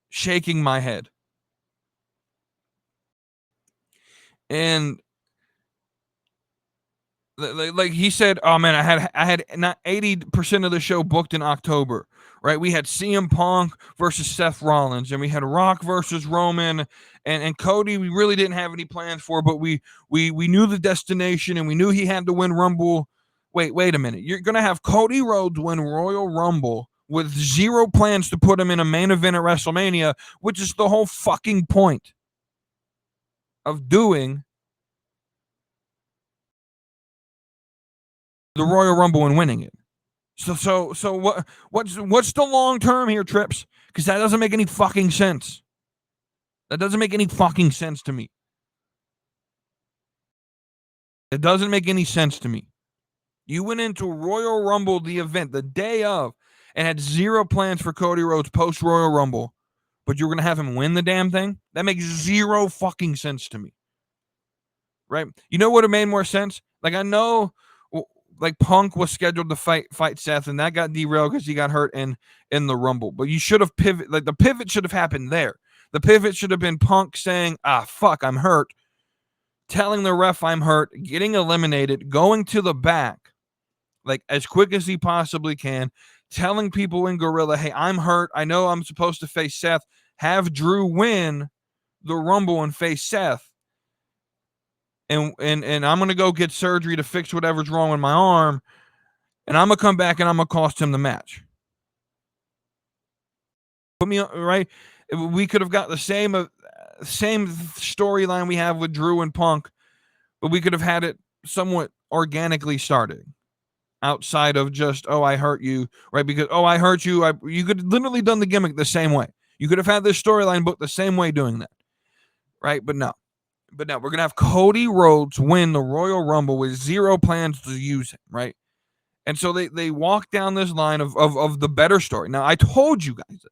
shaking my head. And like he said, oh man, I had not 80% of the show booked in October, right? We had CM Punk versus Seth Rollins, and we had Rock versus Roman, and Cody. We really didn't have any plans for, but we knew the destination, and we knew he had to win Rumble. Wait a minute, you're gonna have Cody Rhodes win Royal Rumble with zero plans to put him in a main event at WrestleMania, which is the whole fucking point of doing the Royal Rumble and winning it. So what's the long term here, Trips? Because that doesn't make any fucking sense. That doesn't make any fucking sense to me. It doesn't make any sense to me. You went into Royal Rumble, the event, the day of, and had zero plans for Cody Rhodes post Royal Rumble, but you were going to have him win the damn thing? That makes zero fucking sense to me. Right? You know what would have made more sense? Like, I know, like, Punk was scheduled to fight Seth, and that got derailed because he got hurt in the Rumble. But you should have pivoted. Like, the pivot should have happened there. The pivot should have been Punk saying, fuck, I'm hurt. Telling the ref I'm hurt, getting eliminated, going to the back, like, as quick as he possibly can, telling people in Gorilla, hey, I'm hurt. I know I'm supposed to face Seth. Have Drew win the Rumble and face Seth. And I'm going to go get surgery to fix whatever's wrong with my arm. And I'm going to come back and I'm going to cost him the match. Put me right. We could have got the same storyline we have with Drew and Punk, but we could have had it somewhat organically started outside of just, I hurt you, right? Because, I hurt you. You could have literally done the gimmick the same way. You could have had this storyline booked the same way doing that, right? But no. We're going to have Cody Rhodes win the Royal Rumble with zero plans to use him, right? And so they walk down this line of the better story. Now, I told you guys this.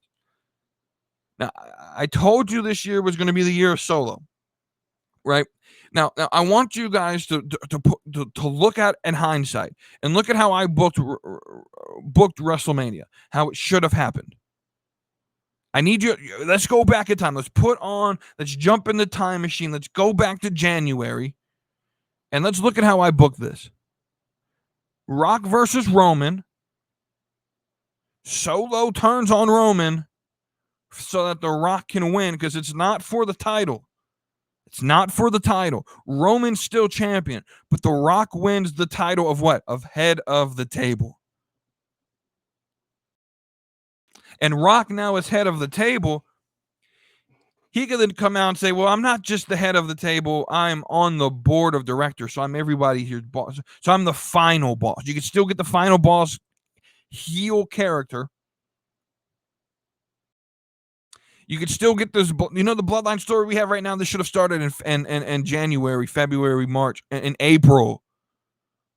Now, I told you this year was going to be the year of Solo, right? Now I want you guys to look at in hindsight and look at how I booked WrestleMania, how it should have happened. I need you. Let's go back in time. Let's jump in the time machine. Let's go back to January. And let's look at how I booked this. Rock versus Roman. Solo turns on Roman so that The Rock can win because it's not for the title. It's not for the title. Roman's still champion, but The Rock wins the title of what? Of head of the table. And Rock now is head of the table. He could then come out and say, well, I'm not just the head of the table. I'm on the board of directors, so I'm everybody here's boss. So I'm the final boss. You can still get the final boss heel character. You could still get this, the bloodline story we have right now. This should have started in January, February, March, in April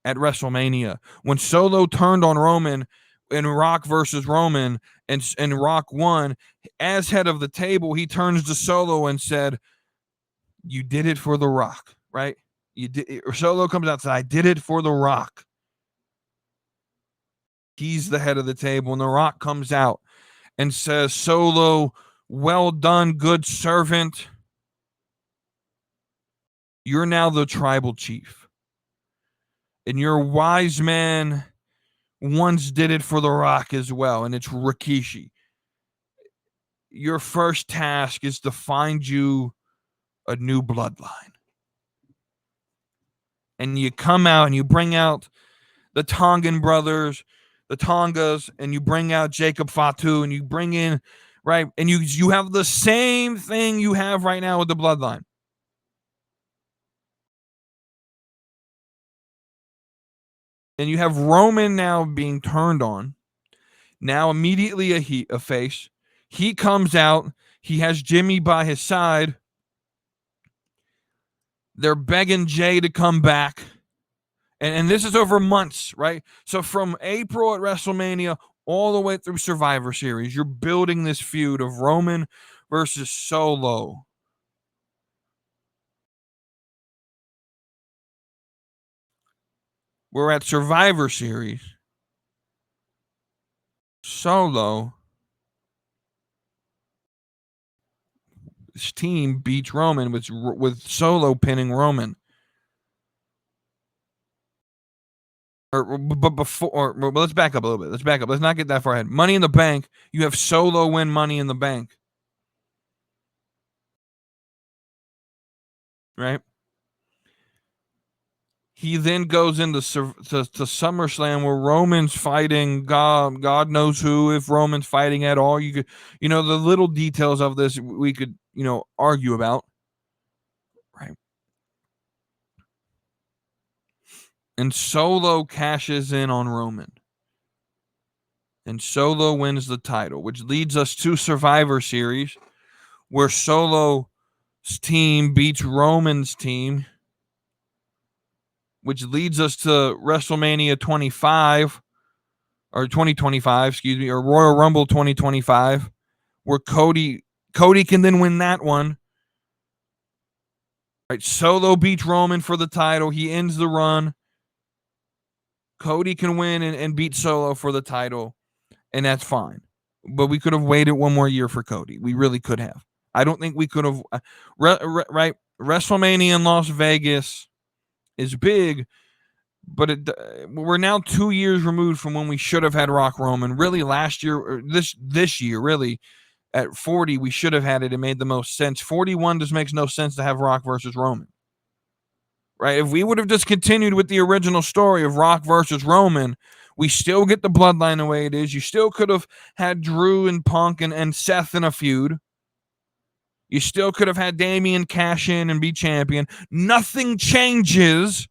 at WrestleMania when Solo turned on Roman in Rock versus Roman and Rock won. As head of the table, he turns to Solo and said, you did it for The Rock, right? You did. Solo comes out and says, I did it for The Rock. He's the head of the table, and The Rock comes out and says, Solo, well done, good servant. You're now the tribal chief. And your wise man once did it for The Rock as well, and it's Rikishi. Your first task is to find you a new bloodline. And you come out and you bring out the Tongan brothers, the Tongas, and you bring out Jacob Fatu, and you bring in, right? And you have the same thing you have right now with the bloodline. And you have Roman now being turned on. Now immediately a face. He comes out. He has Jimmy by his side. They're begging Jay to come back. And this is over months, right? So from April at WrestleMania all the way through Survivor Series, you're building this feud of Roman versus Solo. We're at Survivor Series. Solo, his team beats Roman with Solo pinning Roman. But let's back up a little bit. Let's not get that far ahead. Money in the Bank. You have Solo win Money in the Bank. Right? He then goes into to SummerSlam where Roman's fighting God knows who, if Roman's fighting at all. You could, the little details of this we could, argue about. Right. And Solo cashes in on Roman. And Solo wins the title, which leads us to Survivor Series, where Solo's team beats Roman's team, which leads us to WrestleMania 25, or 2025, excuse me, or Royal Rumble 2025, where Cody can then win that one. Right, Solo beats Roman for the title. He ends the run. Cody can win and beat Solo for the title, and that's fine. But we could have waited one more year for Cody. We really could have. I don't think we could have. Right, WrestleMania in Las Vegas is big, but we're now 2 years removed from when we should have had Rock Roman. Really, last year, or this year, really, at 40, we should have had it. It made the most sense. 41 just makes no sense to have Rock versus Roman. Right? If we would have just continued with the original story of Rock versus Roman, we still get the bloodline the way it is. You still could have had Drew and Punk and Seth in a feud. You still could have had Damian cash in and be champion. Nothing changes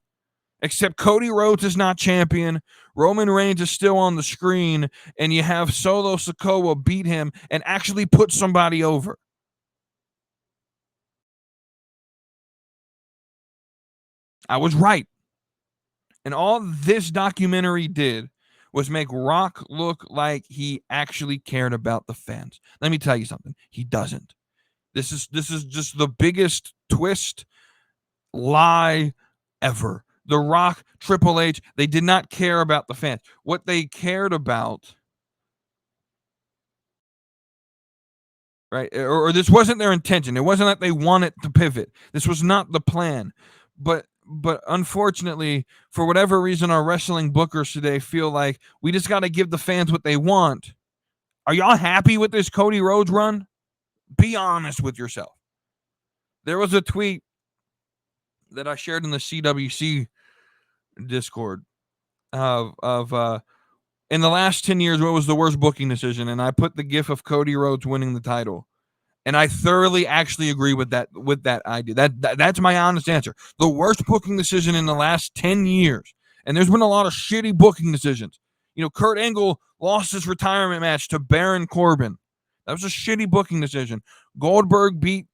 except Cody Rhodes is not champion. Roman Reigns is still on the screen, and you have Solo Sikoa beat him and actually put somebody over. I was right. And all this documentary did was make Rock look like he actually cared about the fans. Let me tell you something. He doesn't. This is just the biggest twist lie ever. The Rock, Triple H, they did not care about the fans. What they cared about, right? Or this wasn't their intention. It wasn't that they wanted to pivot. This was not the plan. But unfortunately, for whatever reason, our wrestling bookers today feel like we just got to give the fans what they want. Are y'all happy with this Cody Rhodes run? Be honest with yourself. There was a tweet that I shared in the CWC Discord of in the last 10 years, what was the worst booking decision? And I put the gif of Cody Rhodes winning the title. And I thoroughly actually agree with that idea. That's my honest answer. The worst booking decision in the last 10 years. And there's been a lot of shitty booking decisions. You know, Kurt Angle lost his retirement match to Baron Corbin. That was a shitty booking decision. Goldberg beat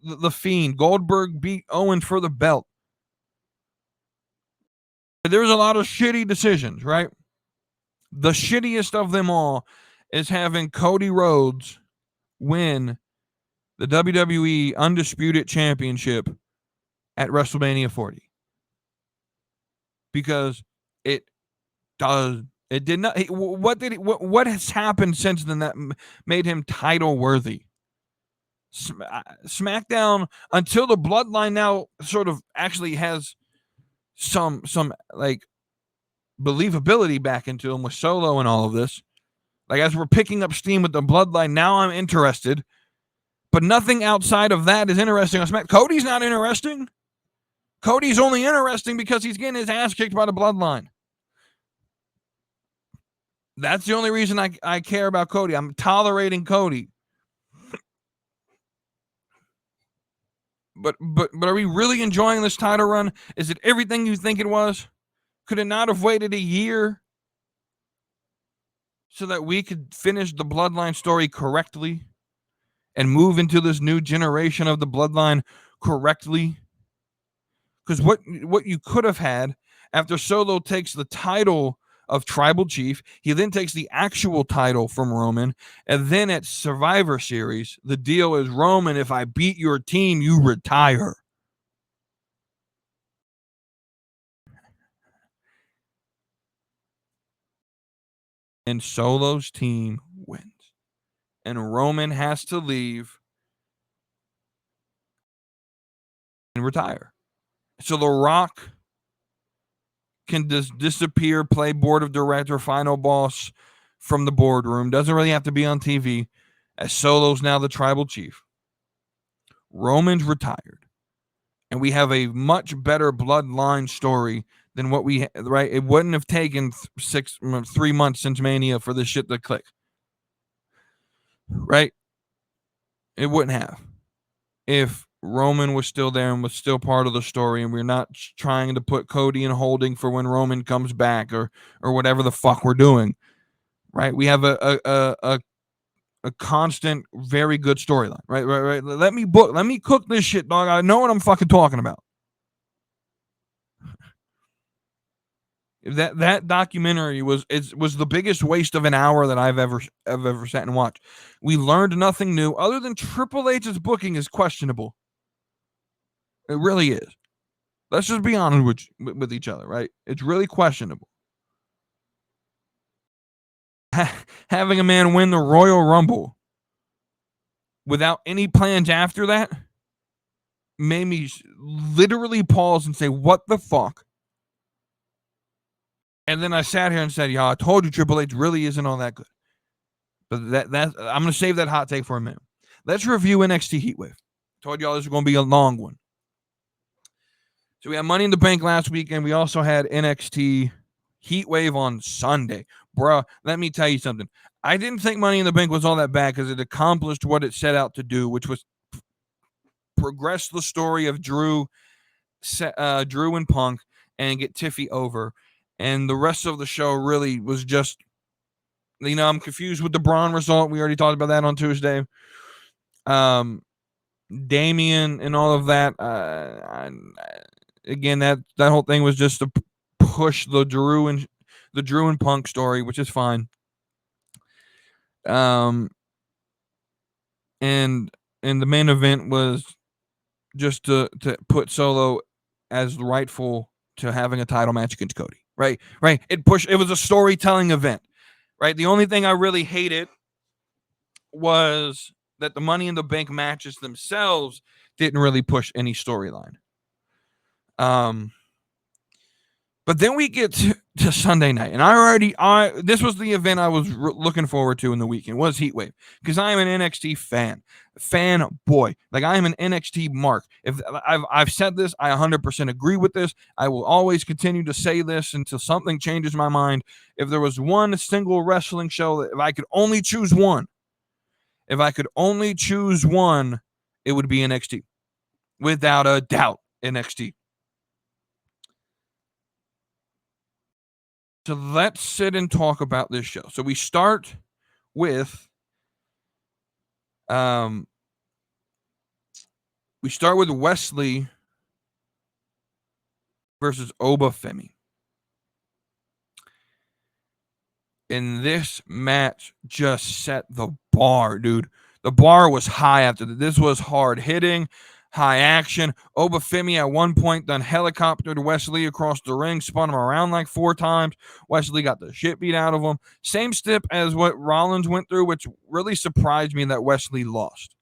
the Fiend. Goldberg beat Owens for the belt. There's a lot of shitty decisions, right? The shittiest of them all is having Cody Rhodes win the WWE Undisputed Championship at WrestleMania 40. Because it did not. What has happened since then that made him title worthy? SmackDown, until the bloodline now sort of actually has some like believability back into him with Solo and all of this. Like, as we're picking up steam with the bloodline, now I'm interested. But nothing outside of that is interesting on SmackDown. Cody's not interesting. Cody's only interesting because he's getting his ass kicked by the bloodline. That's the only reason I care about Cody. I'm tolerating Cody. But are we really enjoying this title run? Is it everything you think it was? Could it not have waited a year so that we could finish the bloodline story correctly and move into this new generation of the bloodline correctly? Because what you could have had after Solo takes the title of Tribal Chief, he then takes the actual title from Roman, and then at Survivor Series, the deal is, Roman, if I beat your team, you retire. And Solo's team wins. And Roman has to leave and retire. So The Rock can just disappear, play board of director, final boss from the boardroom. Doesn't really have to be on TV, as Solo's now the Tribal Chief. Roman's retired. And we have a much better bloodline story than what we, right? It wouldn't have taken 3 months since Mania for this shit to click. Right? It wouldn't have. If Roman was still there and was still part of the story, and we're not trying to put Cody in holding for when Roman comes back or whatever the fuck we're doing, right? We have a constant, very good storyline, right? Let me cook this shit, dog. I know what I'm fucking talking about. That documentary was the biggest waste of an hour that I've ever sat and watched. We learned nothing new other than Triple H's booking is questionable. It really is. Let's just be honest with each other, right? It's really questionable. Having a man win the Royal Rumble without any plans after that made me literally pause and say, what the fuck? And then I sat here and said, yeah, I told you Triple H really isn't all that good. But that I'm going to save that hot take for a minute. Let's review NXT HEATWAVE. Told y'all this was going to be a long one. So we had Money in the Bank last week, and we also had NXT HEATWAVE on Sunday. Bruh, let me tell you something. I didn't think Money in the Bank was all that bad because it accomplished what it set out to do, which was progress the story of Drew and Punk and get Tiffy over. And the rest of the show really was just, I'm confused with the Braun result. We already talked about that on Tuesday. Damian and all of that. Again, that whole thing was just to push the Drew and Punk story, which is fine. And the main event was just to put Solo as rightful to having a title match against Cody. Right. It was a storytelling event. Right. The only thing I really hated was that the Money in the Bank matches themselves didn't really push any storyline. But then we get to Sunday night, and this was the event I was looking forward to in the weekend, was HEATWAVE, because I am an NXT fanboy. Like, I am an NXT mark. If I've said this, I 100% agree with this. I will always continue to say this until something changes my mind. If there was one single wrestling show that if I could only choose one, it would be NXT. Without a doubt, NXT. So let's sit and talk about this show. So we start with Wesley versus Obafemi. And this match just set the bar, dude. The bar was high after that. This was hard hitting, high action. Obafemi at one point done helicoptered Wesley across the ring, spun him around like 4 times. Wesley got the shit beat out of him. Same stip as what Rollins went through, which really surprised me that Wesley lost.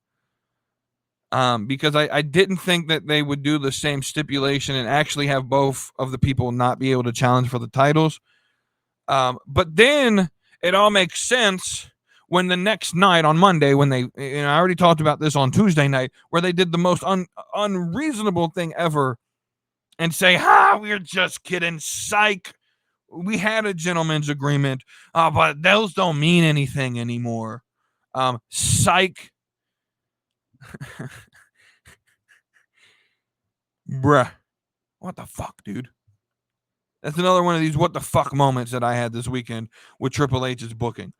Because I didn't think that they would do the same stipulation and actually have both of the people not be able to challenge for the titles. But then it all makes sense when the next night on Monday, when they, I already talked about this on Tuesday night, where they did the most unreasonable thing ever and say, we're just kidding. Psych. We had a gentleman's agreement, but those don't mean anything anymore. Psych. Bruh. What the fuck, dude? That's another one of these what the fuck moments that I had this weekend with Triple H's booking.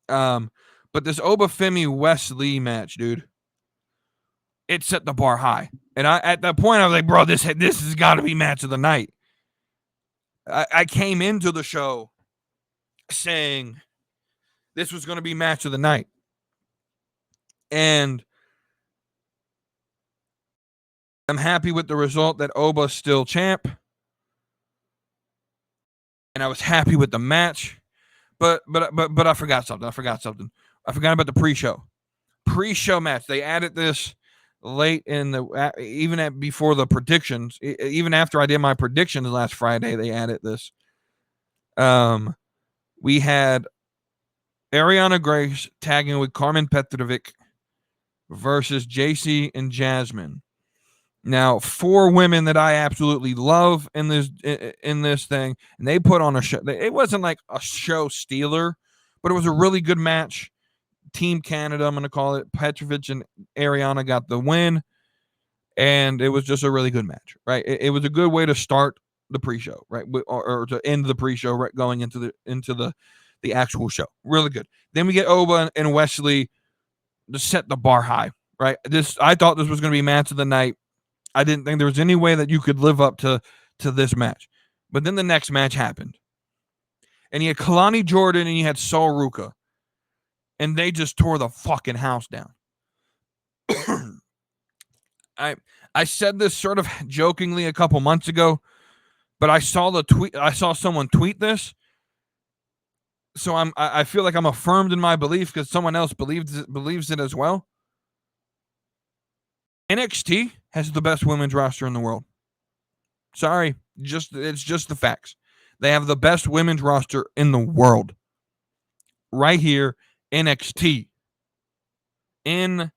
But this Obafemi Wesley match, dude, it set the bar high. And at that point, I was like, bro, this has got to be match of the night. I came into the show saying this was going to be match of the night. And I'm happy with the result that Oba's still champ. And I was happy with the match. But I forgot something. I forgot about the pre-show match. They added this late in the before the predictions. Even after I did my predictions last Friday, they added this. We had Ariana Grace tagging with Carmen Petrovic versus JC and Jasmine. Now, 4 women that I absolutely love in this thing, and they put on a show. It wasn't like a show stealer, but it was a really good match. Team Canada, I'm going to call it. Petrovic and Ariana got the win, and it was just a really good match, right? It was a good way to start the pre-show, right, or to end the pre-show, right, going into the actual show. Really good. Then we get Oba and Wesley to set the bar high, right? I thought this was going to be match of the night. I didn't think there was any way that you could live up to this match. But then the next match happened. And you had Kalani Jordan and you had Sol Ruka. And they just tore the fucking house down. I said this sort of jokingly a couple months ago, but I saw someone tweet this. So I feel like I'm affirmed in my belief because someone else believes it as well. NXT has the best women's roster in the world. Sorry, it's just the facts. They have the best women's roster in the world. Right here, NXT. NXT.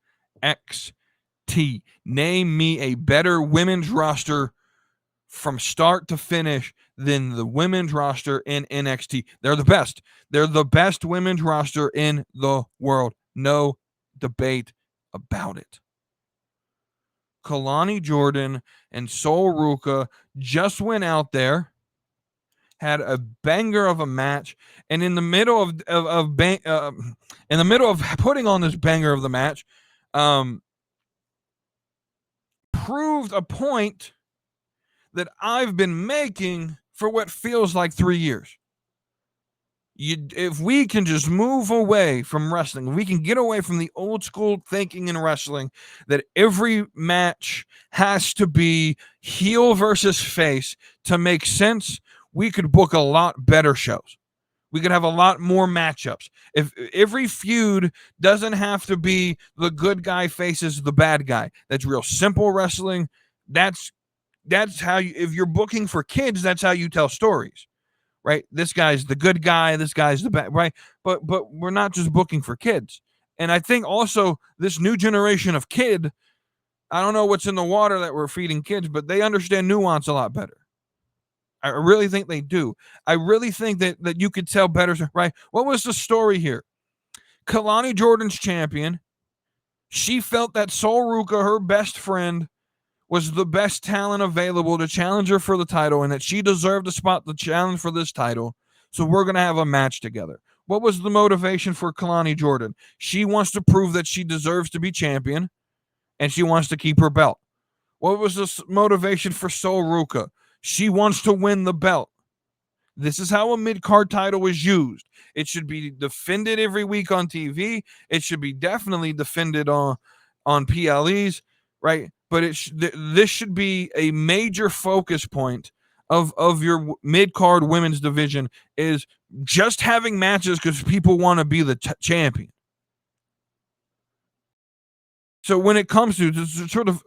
Name me a better women's roster from start to finish than the women's roster in NXT. They're the best. They're the best women's roster in the world. No debate about it. Kalani Jordan and Sol Ruka just went out there, had a banger of a match, and in the middle of putting on this banger of the match, proved a point that I've been making for what feels like 3 years. If we can just move away from wrestling, we can get away from the old school thinking in wrestling that every match has to be heel versus face to make sense, we could book a lot better shows. We could have a lot more matchups. If every feud doesn't have to be the good guy faces the bad guy. That's real simple wrestling. That's how you, if you're booking for kids, that's how you tell stories. Right? This guy's the good guy, this guy's the bad, right? But we're not just booking for kids. And I think also this new generation of kid, I don't know what's in the water that we're feeding kids, but they understand nuance a lot better. I really think they do. I really think that you could tell better, right? What was the story here? Kalani Jordan's champion. She felt that Sol Ruka, her best friend, was the best talent available to challenge her for the title and that she deserved a spot to challenge for this title. So we're going to have a match together. What was the motivation for Kalani Jordan? She wants to prove that she deserves to be champion and she wants to keep her belt. What was the motivation for Sol Ruka? She wants to win the belt. This is how a mid-card title is used. It should be defended every week on TV. It should be definitely defended on PLEs, right? But this should be a major focus point of your mid-card women's division is just having matches because people want to be the champion. So when it comes to this sort of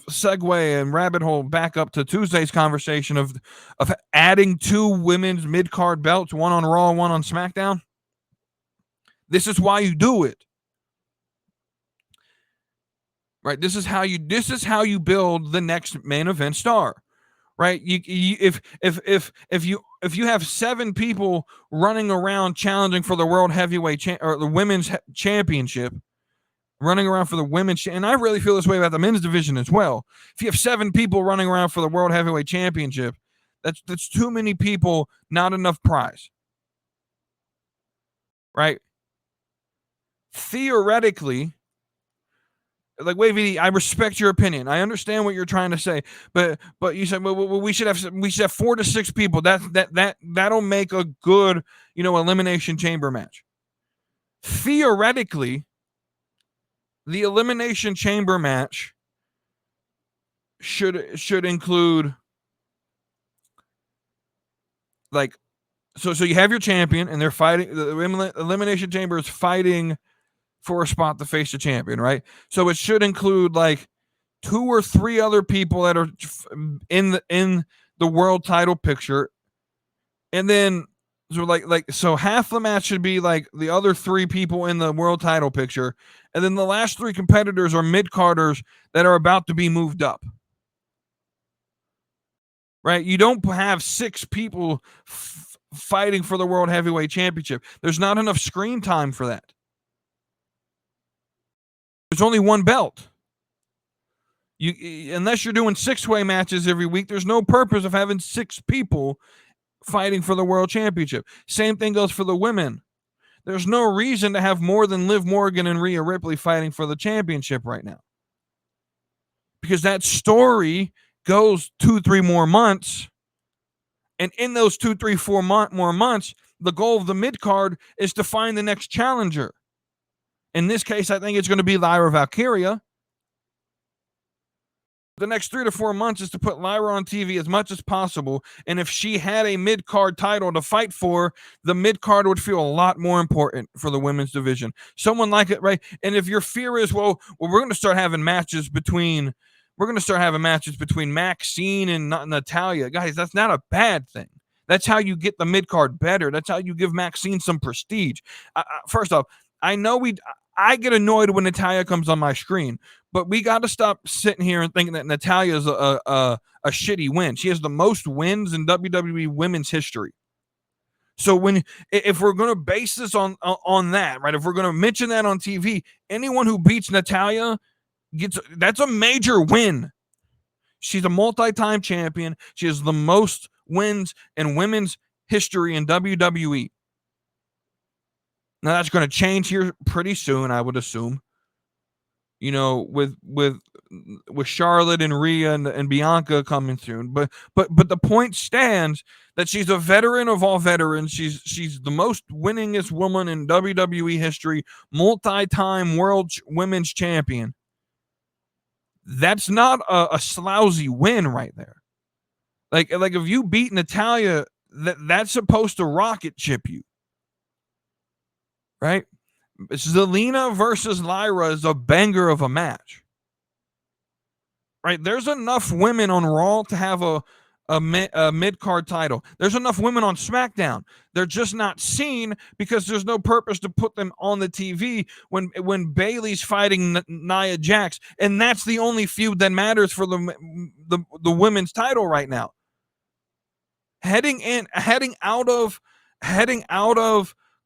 segue and rabbit hole back up to Tuesday's conversation of adding 2 women's mid-card belts, one on Raw, one on SmackDown, this is why you do it. Right, this is how you build the next main event star, right? If you have 7 people running around challenging for the world heavyweight or the women's championship, running around for the women's, and I really feel this way about the men's division as well. If you have 7 people running around for the world heavyweight championship, that's too many people, not enough prize, right? Theoretically. Like, wait, VD, I respect your opinion. I understand what you're trying to say, but you said we should have 4 to 6 people. That'll make a good, elimination chamber match. Theoretically, the elimination chamber match should include like so you have your champion and they're fighting. The elimination chamber is fighting for a spot to face the champion, right? So it should include like 2 or 3 other people that are in the world title picture, and then so half the match should be like the other 3 people in the world title picture, and then the last 3 competitors are mid-carders that are about to be moved up. Right? You don't have 6 people fighting for the world heavyweight championship. There's not enough screen time for that. There's only one belt. Unless you're doing 6-way matches every week, there's no purpose of having 6 people fighting for the world championship. Same thing goes for the women. There's no reason to have more than Liv Morgan and Rhea Ripley fighting for the championship right now. Because that story goes 2-3 more months. And in those 2-3-4 more months, the goal of the mid-card is to find the next challenger. In this case, I think it's going to be Lyra Valkyria. The next 3 to 4 months is to put Lyra on TV as much as possible. And if she had a mid-card title to fight for, the mid-card would feel a lot more important for the women's division. Someone like it, right? And if your fear is, well, we're going to start having matches between Maxine and Natalya. Guys, that's not a bad thing. That's how you get the mid-card better. That's how you give Maxine some prestige. First off, I get annoyed when Natalya comes on my screen, but we got to stop sitting here and thinking that Natalya is a shitty win. She has the most wins in WWE women's history. So if we're going to base this on that, right? If we're going to mention that on TV, anyone who beats Natalya that's a major win. She's a multi-time champion. She has the most wins in women's history in WWE. Now that's going to change here pretty soon, I would assume. With Charlotte and Rhea and Bianca coming soon, but the point stands that she's a veteran of all veterans. She's the most winningest woman in WWE history, multi-time world women's champion. That's not a slousy win right there. Like if you beat Natalya, that's supposed to rocket ship you, right? Zelina versus Lyra is a banger of a match, right? There's enough women on Raw to have a mid-card title. There's enough women on SmackDown. They're just not seen because there's no purpose to put them on the TV when Bayley's fighting Nia Jax, and that's the only feud that matters for the women's title right now. Heading out of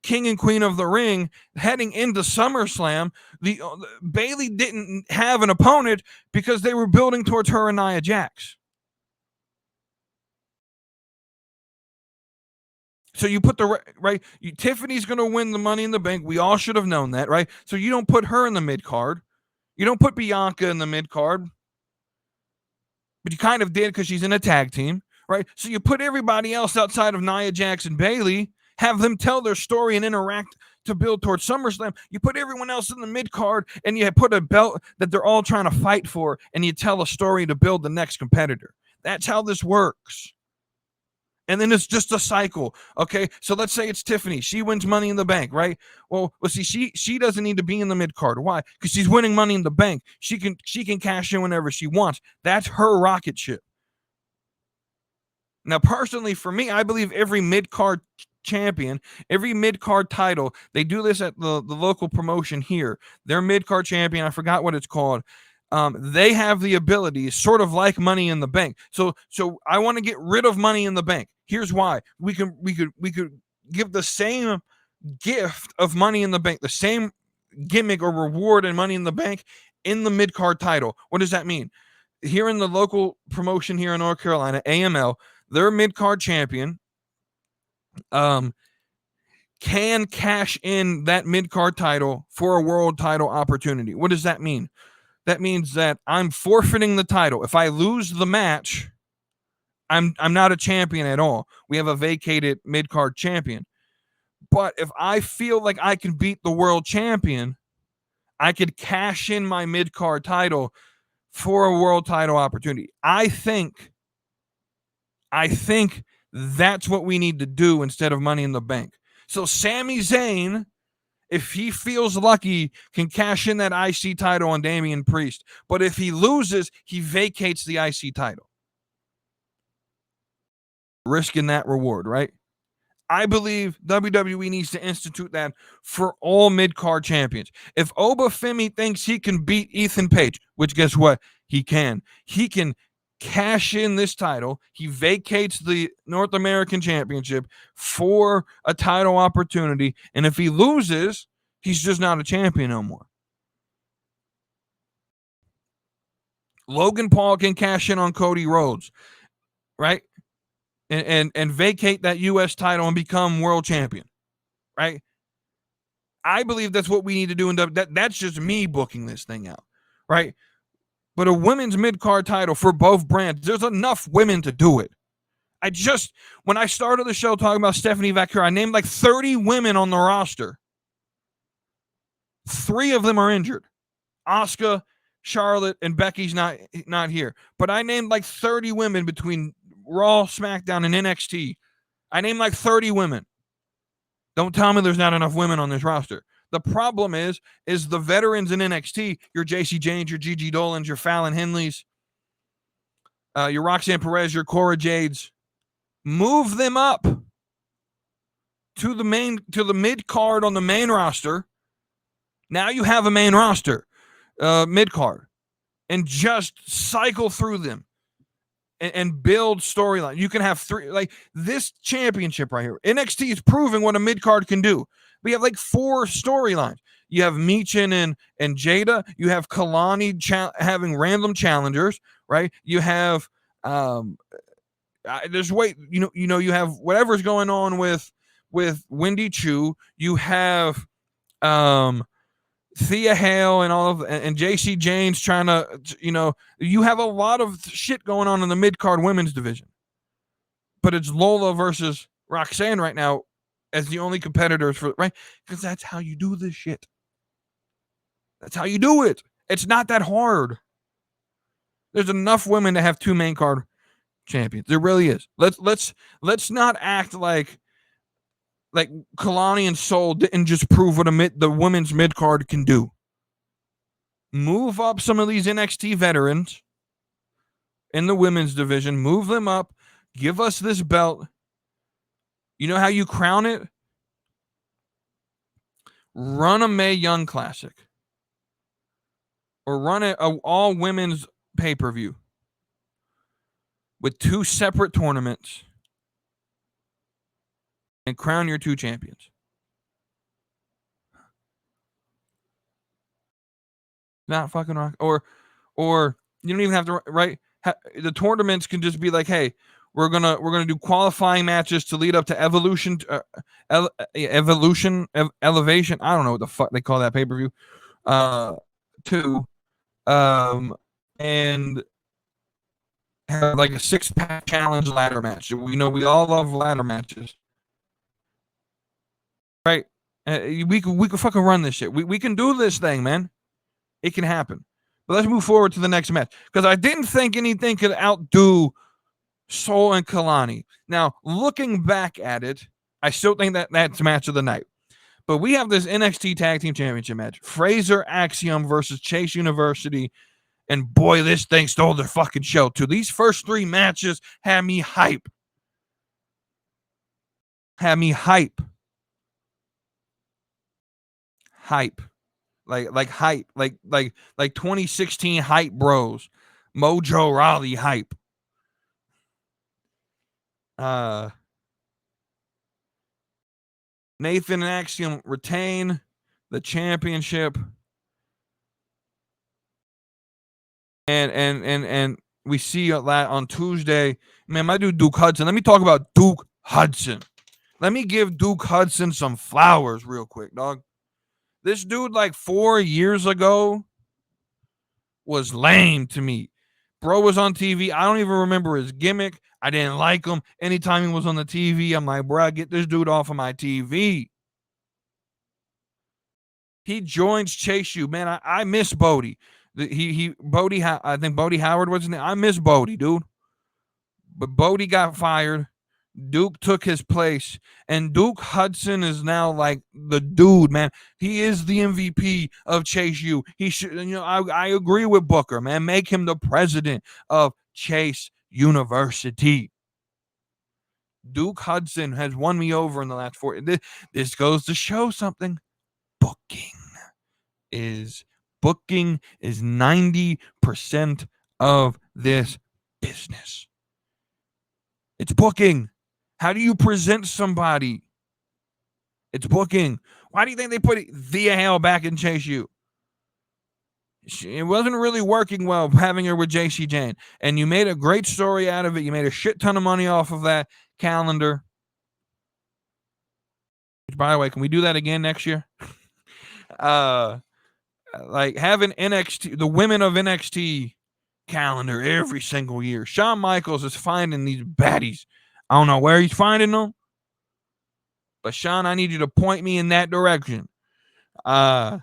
King and Queen of the Ring, heading into SummerSlam, Bayley didn't have an opponent because they were building towards her and Nia Jax. So you put Tiffany's going to win the Money in the Bank. We all should have known that, right? So you don't put her in the mid-card. You don't put Bianca in the mid-card. But you kind of did because she's in a tag team, right? So you put everybody else outside of Nia Jax and Bayley, have them tell their story and interact to build towards SummerSlam. You put everyone else in the mid-card and you put a belt that they're all trying to fight for, and you tell a story to build the next competitor. That's how this works. And then it's just a cycle, okay? So let's say it's Tiffany. She wins Money in the Bank, right? Well, see, she doesn't need to be in the mid-card. Why? Because she's winning Money in the Bank. She can cash in whenever she wants. That's her rocket ship. Now, personally, for me, I believe every mid-card champion, every mid-card title, they do this at the local promotion here. Their mid-card champion, I forgot what it's called. They have the ability, sort of like Money in the Bank. So I want to get rid of Money in the Bank. Here's why. We could give the same gift of Money in the Bank, the same gimmick or reward in Money in the Bank in the mid-card title. What does that mean? Here in the local promotion here in North Carolina, AML, their mid-card champion can cash in that mid-card title for a world title opportunity. What does that mean? That means that I'm forfeiting the title. If I lose the match, I'm not a champion at all. We have a vacated mid-card champion. But if I feel like I can beat the world champion, I could cash in my mid-card title for a world title opportunity. I think that's what we need to do instead of Money in the Bank. So Sami Zayn, if he feels lucky, can cash in that IC title on Damian Priest. But if he loses, he vacates the IC title. Risking that reward, right? I believe WWE needs to institute that for all mid-card champions. If Obafemi thinks he can beat Ethan Page, which guess what? He can cash in this title. He vacates the North American Championship for a title opportunity. And if he loses, he's just not a champion no more. Logan Paul can cash in on Cody Rhodes, right? And vacate that U.S. title and become world champion, right? I believe that's what we need to do. That's just me booking this thing out, right? But a women's mid-card title for both brands, there's enough women to do it. When I started the show talking about Stephanie Vaquer, I named like 30 women on the roster. 3 of them are injured. Asuka, Charlotte, and Becky's not here. But I named like 30 women between Raw, SmackDown, and NXT. I named like 30 women. Don't tell me there's not enough women on this roster. The problem is the veterans in NXT, your JC James, your Gigi Dolans, your Fallon Henleys, your Roxanne Perez, your Cora Jades, move them up to the mid card on the main roster. Now you have a main roster, mid card, and just cycle through them and build storyline. You can have 3, like this championship right here. NXT is proving what a mid card can do. We have like 4 storylines. You have Michin and Jada. You have Kalani having random challengers, right? You have there's you have whatever's going on with Wendy Chu. You have Thea Hale and all of and JC James trying to, you have a lot of shit going on in the mid-card women's division. But it's Lola versus Roxanne right now as the only competitors for, right? Because that's how you do this shit. That's how you do it. It's not that hard. There's enough women to have 2 main card champions. There really is. Let's not act like Kalani and Soul didn't just prove what the women's mid card can do. Move up some of these NXT veterans in the women's division. Move them up. Give us this belt. You know how you crown it? Run a Mae Young Classic. Or run an all women's pay-per-view with 2 separate tournaments and crown your 2 champions. Not fucking rock. Or you don't even have to, right? The tournaments can just be like, hey, we're gonna do qualifying matches to lead up to Elevation. I don't know what the fuck they call that pay-per-view. 2, and have like a 6-pack challenge ladder match. We all love ladder matches, right? We can fucking run this shit. We can do this thing, man. It can happen. But let's move forward to the next match, because I didn't think anything could outdo Soul and Kalani. Now, looking back at it, I still think that's match of the night. But we have this NXT Tag Team Championship match. Fraser Axiom versus Chase University. And boy, this thing stole their fucking show too. These first 3 matches had me hype. Hype. Like hype. Like 2016 hype bros. Mojo Rawley hype. Nathan and Axiom retain the championship. And we see that on Tuesday. Man, my dude Duke Hudson. Let me talk about Duke Hudson. Let me give Duke Hudson some flowers real quick, dog. This dude, like 4 years ago, was lame to me. Bro was on TV. I don't even remember his gimmick. I didn't like him. Anytime he was on the TV, I'm like, bro, get this dude off of my TV. He joins Chase U. Man, I miss Bodie. I think Bodie Howard was his name. I miss Bodie, dude. But Bodie got fired. Duke took his place, and Duke Hudson is now like the dude, man. He is the MVP of Chase U. He should, I agree with Booker, man. Make him the president of Chase University. Duke Hudson has won me over in the last 4. This goes to show something. Booking is 90% of this business. It's booking. How do you present somebody? It's booking. Why do you think they put Thea Hale back in Chase U? it wasn't really working well having her with JC Jane. And you made a great story out of it. You made a shit ton of money off of that calendar. By the way, can we do that again next year? Like having NXT, the women of NXT calendar every single year. Shawn Michaels is finding these baddies. I don't know where he's finding them, but Shawn, I need you to point me in that direction. But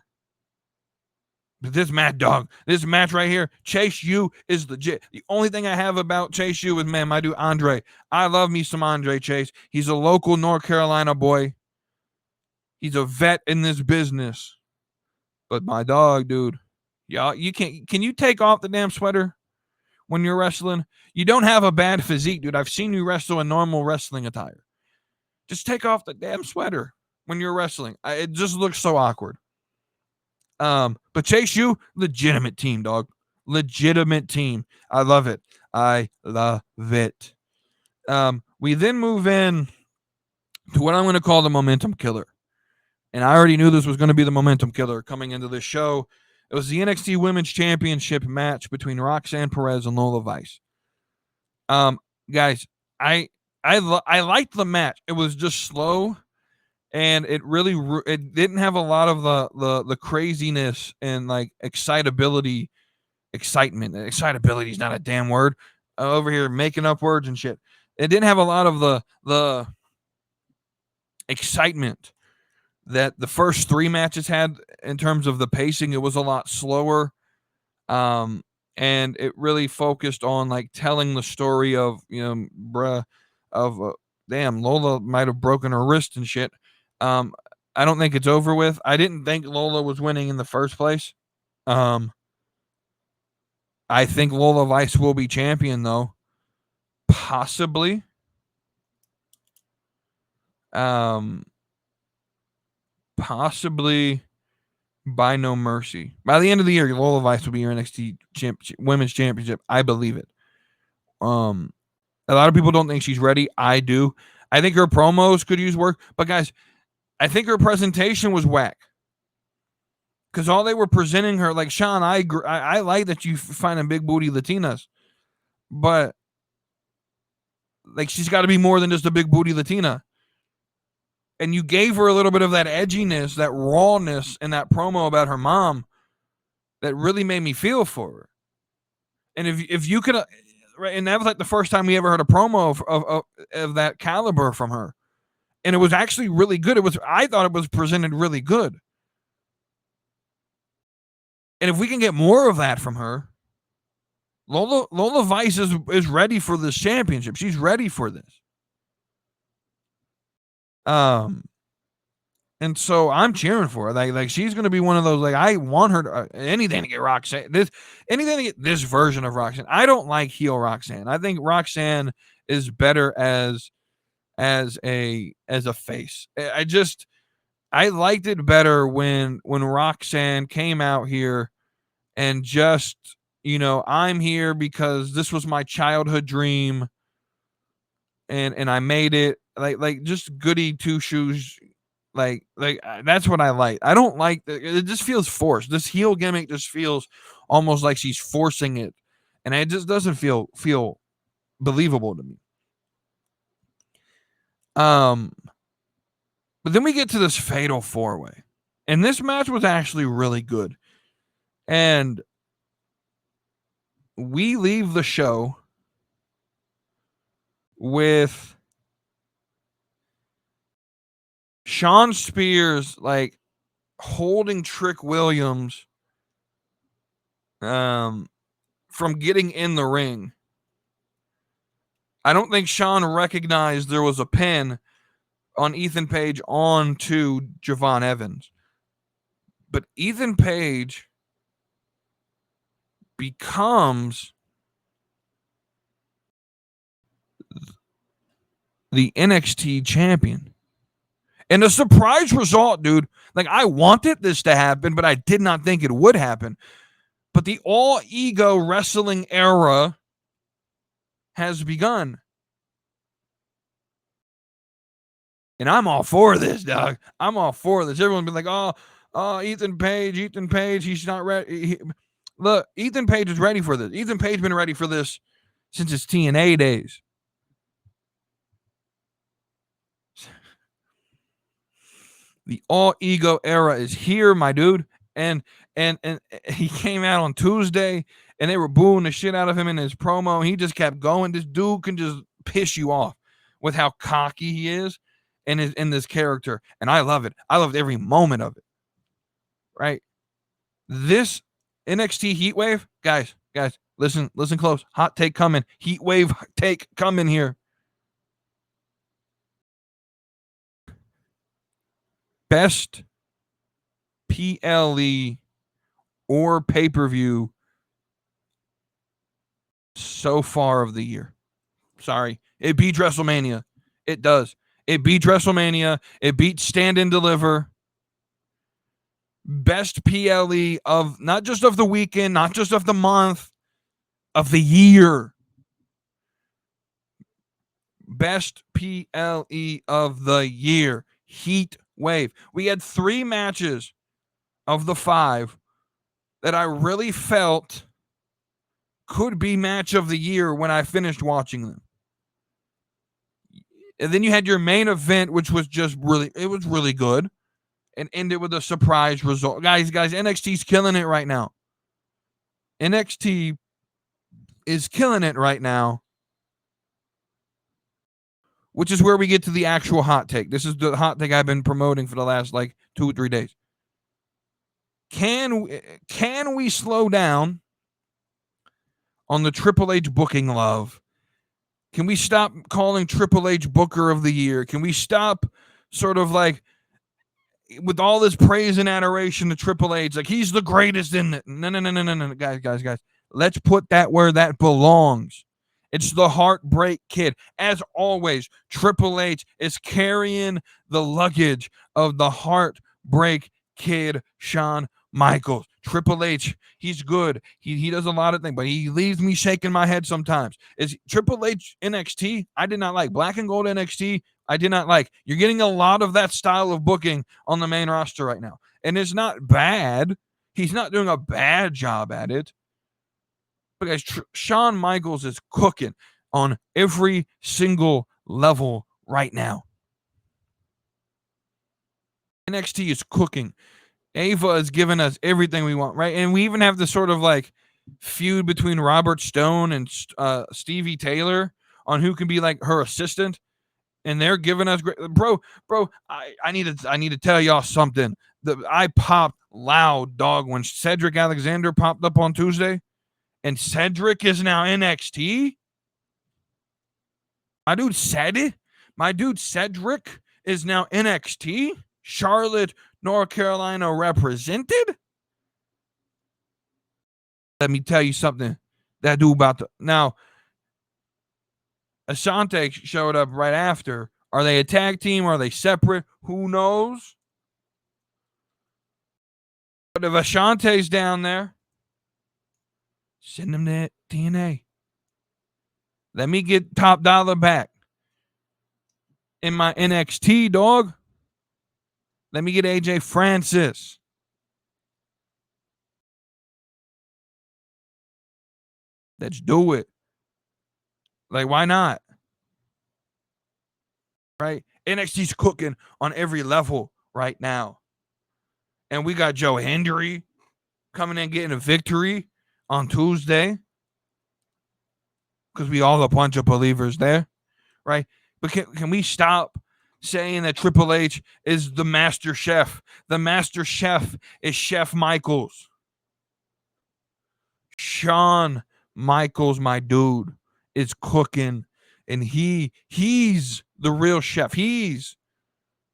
this this match right here, Chase U is legit. The only thing I have about Chase U is, man, my dude Andre. I love me some Andre Chase. He's a local North Carolina boy. He's a vet in this business. But my dog, dude, y'all, can you take off the damn sweater when you're wrestling? You don't have a bad physique, dude. I've seen you wrestle in normal wrestling attire. Just take off the damn sweater when you're wrestling. It just looks so awkward. But Chase U, legitimate team, dog. Legitimate team. I love it. I love it. We then move in to what I'm going to call the momentum killer. And I already knew this was going to be the momentum killer coming into this show. It was the NXT Women's Championship match between Roxanne Perez and Lola Vice. Guys, I liked the match. It was just slow, and it didn't have a lot of the craziness and like excitement. Excitability is not a damn word. Over here making up words and shit. It didn't have a lot of the excitement that the first three matches had in terms of the pacing. It was a lot slower. And it really focused on like telling the story of, damn, Lola might have broken her wrist and shit. I don't think it's over with. I didn't think Lola was winning in the first place. I think Lola Vice will be champion though. Possibly. Possibly by No Mercy. By the end of the year, Lola Vice will be your NXT Women's Championship. I believe it. A lot of people don't think she's ready. I do. I think her promos could use work. But guys, I think her presentation was whack. Because all they were presenting her, like Shawn, I like that you finding big booty Latinas. But like she's got to be more than just a big booty Latina. And you gave her a little bit of that edginess, that rawness in that promo about her mom that really made me feel for her. And if you could, right, and that was like the first time we ever heard a promo of that caliber from her. And it was actually really good. I thought it was presented really good. And if we can get more of that from her, Lola Vice is ready for this championship. She's ready for this. And so I'm cheering for her. Like she's going to be one of those, like, I want her to, anything to get Roxanne, anything to get this version of Roxanne. I don't like heel Roxanne. I think Roxanne is better as a face. I liked it better when Roxanne came out here and just, I'm here because this was my childhood dream and I made it. Like just goody two shoes. Like that's what I like. I don't like it. Just feels forced. This heel gimmick just feels almost like she's forcing it, and it just doesn't feel believable to me. But then we get to this fatal 4-way, and this match was actually really good, and we leave the show with Shawn Spears like holding Trick Williams from getting in the ring. I don't think Shawn recognized there was a pin on Ethan Page onto Javon Evans. But Ethan Page becomes the NXT champion. And a surprise result, dude. Like, I wanted this to happen, but I did not think it would happen. But the all-ego wrestling era has begun. And I'm all for this, dog. I'm all for this. Everyone's been like, oh, Ethan Page, he's not ready. Look, Ethan Page is ready for this. Ethan Page been ready for this since his TNA days. The all ego era is here, my dude. And he came out on Tuesday and they were booing the shit out of him in his promo. He just kept going. This dude can just piss you off with how cocky he is in this character. And I love it. I loved every moment of it. Right? This NXT Heatwave, guys, listen close. Hot take coming. Heatwave take coming here. Best PLE or pay-per-view so far of the year. Sorry. It beats WrestleMania. It does. It beats WrestleMania. It beats Stand and Deliver. Best PLE of not just of the weekend, not just of the month, of the year. Best PLE of the year. Heat Wave. We had 3 matches of the 5 that I really felt could be match of the year when I finished watching them. And then you had your main event, which was just really good, and ended with a surprise result. Guys, NXT's killing it right now. NXT is killing it right now, which is where we get to the actual hot take. This is the hot take I've been promoting for the last 2 or 3 days. Can we slow down on the Triple H booking love? Can we stop calling Triple H Booker of the Year? Can we stop sort of with all this praise and adoration to Triple H, he's the greatest in it? No, guys. Let's put that where that belongs. It's the Heartbreak Kid. As always, Triple H is carrying the luggage of the Heartbreak Kid, Shawn Michaels. Triple H, he's good. He does a lot of things, but he leaves me shaking my head sometimes. Is Triple H NXT? I did not like. Black and Gold NXT, I did not like. You're getting a lot of that style of booking on the main roster right now. And it's not bad. He's not doing a bad job at it. But guys, Shawn Michaels is cooking on every single level right now. NXT is cooking. Ava has given us everything we want, right? And we even have the sort of feud between Robert Stone and Stevie Taylor on who can be her assistant. And they're giving us great, bro. I need to tell y'all something. I popped loud, dog, when Cedric Alexander popped up on Tuesday, and Cedric is now NXT. My dude Cedric is now NXT. Charlotte, North Carolina represented. Let me tell you something. That dude now. Asante showed up right after. Are they a tag team? Are they separate? Who knows? But if Ashante's down there, send him to TNA. Let me get top dollar back in my NXT, dog. Let me get AJ Francis. Let's do it. Why not? Right? NXT's cooking on every level right now. And we got Joe Hendry coming in getting a victory on Tuesday. Because we all a bunch of believers there. Right? But can we stop saying that Triple H is the master chef? The master chef is Chef Michaels. Shawn Michaels, my dude, is cooking, and he's the real chef. He's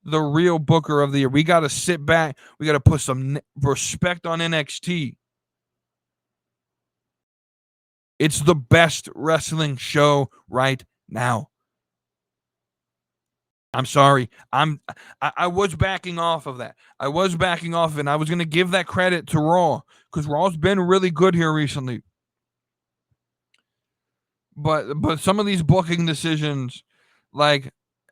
the real booker of the year. We got to sit back. We got to put some respect on NXT. It's the best wrestling show right now. I'm sorry. I was backing off of that. I was backing off, and I was going to give that credit to Raw because Raw's been really good here recently. But some of these booking decisions,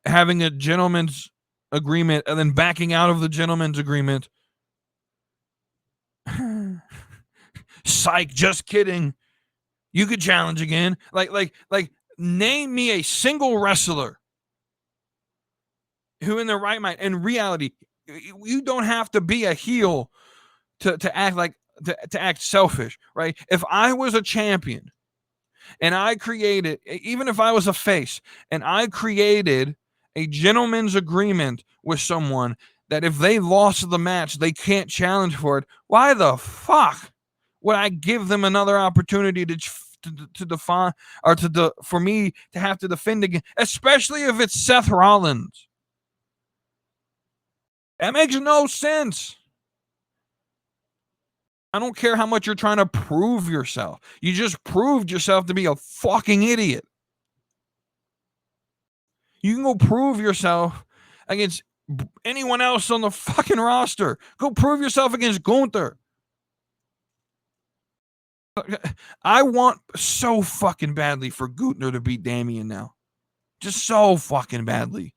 having a gentleman's agreement and then backing out of the gentleman's agreement, Psych, just kidding. You could challenge again. Like, name me a single wrestler who in their right mind, in reality, you don't have to be a heel to act like, to act selfish, right? If I was a champion and I created, even if I was a face, and I created a gentleman's agreement with someone that if they lost the match, they can't challenge for it, why the fuck would I give them another opportunity to define, or for me to have to defend again, especially if it's Seth Rollins? That makes no sense. I don't care how much you're trying to prove yourself. You just proved yourself to be a fucking idiot. You can go prove yourself against anyone else on the fucking roster. Go prove yourself against Gunther. I want so fucking badly for Gunther to beat Damian now. Just so fucking badly.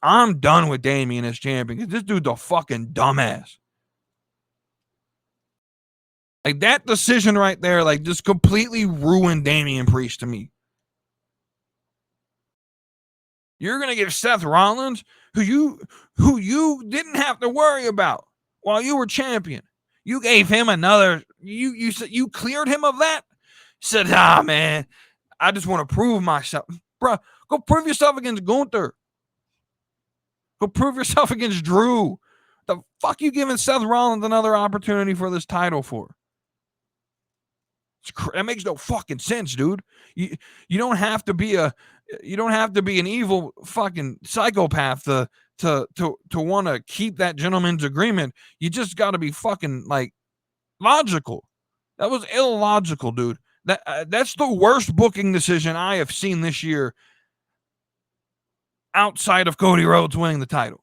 I'm done with Damian as champion because this dude's a fucking dumbass. Like, that decision right there, like, just completely ruined Damian Priest to me. You're gonna give Seth Rollins, who you didn't have to worry about while you were champion, you gave him another. You cleared him of that. Said, man, I just want to prove myself, bro. Go prove yourself against Gunther. Go prove yourself against Drew. The fuck you giving Seth Rollins another opportunity for this title for? That makes no fucking sense, dude. You don't have to be an evil fucking psychopath to want to keep that gentleman's agreement. You just got to be fucking, like, logical. That was illogical, dude. That's the worst booking decision I have seen this year outside of Cody Rhodes winning the title.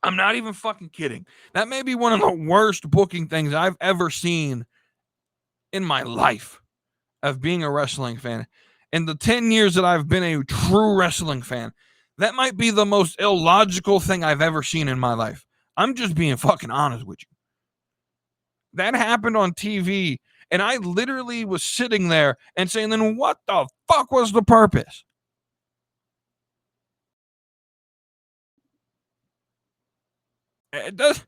I'm not even fucking kidding. That may be one of the worst booking things I've ever seen in my life of being a wrestling fan. In the 10 years that I've been a true wrestling fan, that might be the most illogical thing I've ever seen in my life. I'm just being fucking honest with you. That happened on TV, and I literally was sitting there and saying, then what the fuck was the purpose? It does.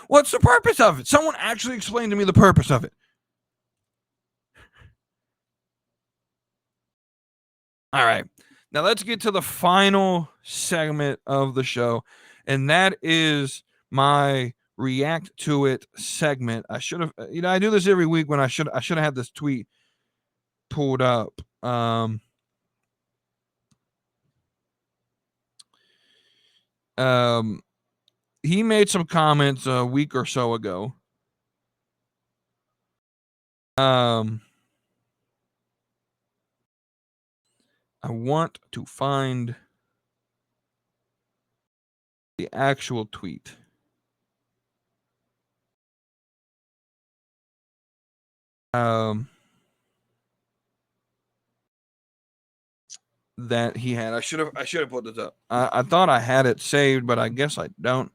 What's the purpose of it? Someone actually explained to me the purpose of it. All right. Now let's get to the final segment of the show, and that is my react to it segment. I should have, I do this every week when I should have had this tweet pulled up. He made some comments a week or so ago. I want to find the actual tweet. That he had. I should have put this up. I thought I had it saved, but I guess I don't.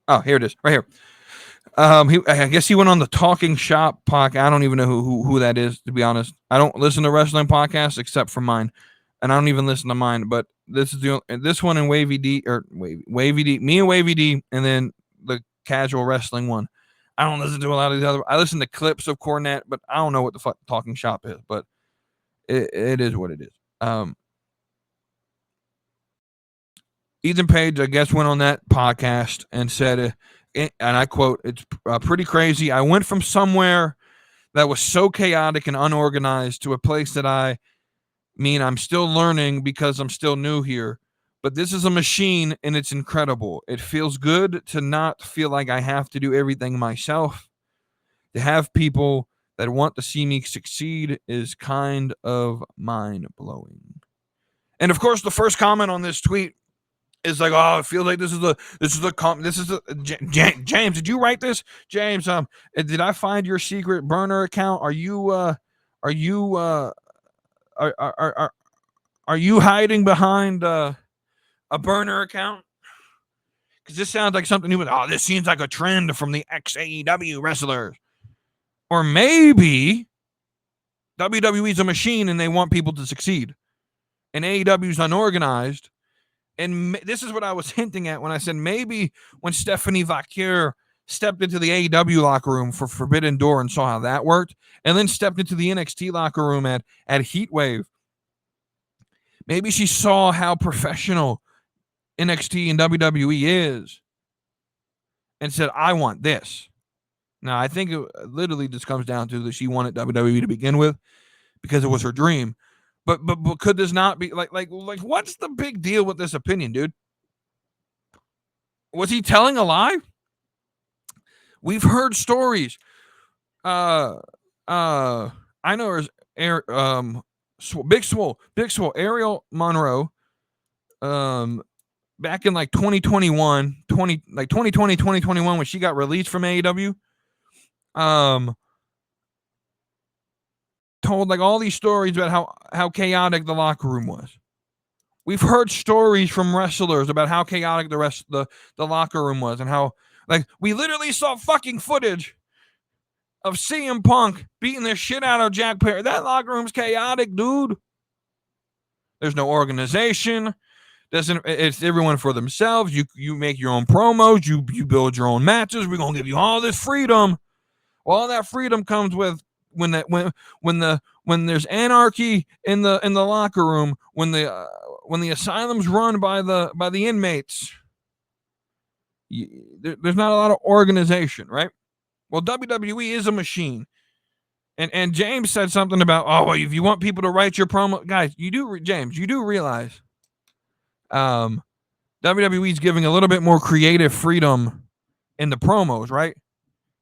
Oh, here it is, right here. I guess he went on the Talking Shop podcast. I don't even know who that is, to be honest. I don't listen to wrestling podcasts except for mine, and I don't even listen to mine. But this is this one and Wavy D, Wavy D, me and Wavy D, and then the casual wrestling one. I don't listen to a lot of these other. I listen to clips of Cornette, but I don't know what the fuck Talking Shop is. But it is what it is. Ethan Page, I guess, went on that podcast and said, and I quote, "It's pretty crazy. I went from somewhere that was so chaotic and unorganized to a place that I'm still learning because I'm still new here. But this is a machine and it's incredible. It feels good to not feel like I have to do everything myself. To have people that want to see me succeed is kind of mind-blowing." And of course, the first comment on this tweet is like, "Oh, it feels like this is James, did you write this? James, did I find your secret burner account? Are you hiding behind a burner account? Because this sounds like something new. Oh, this seems like a trend from the ex-AEW wrestlers. Or maybe WWE's a machine and they want people to succeed. And AEW's unorganized. And this is what I was hinting at when I said maybe when Stephanie Vaquer stepped into the AEW locker room for Forbidden Door and saw how that worked, and then stepped into the NXT locker room at HEATWAVE, maybe she saw how professional NXT and WWE is and said, I want this. Now, I think it literally just comes down to that she wanted WWE to begin with because it was her dream. But could this not be like what's the big deal with this opinion, dude? Was he telling a lie? We've heard stories. I know there's Big Swole, Ariel Monroe, back in like 2020, 2021, when she got released from AEW, told like all these stories about how chaotic the locker room was. We've heard stories from wrestlers about how chaotic the locker room was, and how like we literally saw fucking footage of CM Punk beating the shit out of Jack Perry. That locker room's chaotic, dude. There's no organization. It's everyone for themselves. You make your own promos. You build your own matches. We're gonna give you all this freedom. Well, all that freedom comes with when there's anarchy in the locker room, when the asylum's run by the inmates. There's not a lot of organization, right? Well, WWE is a machine. And James said something about, oh, well, if you want people to write your promo, guys, you do realize WWE's giving a little bit more creative freedom in the promos, right?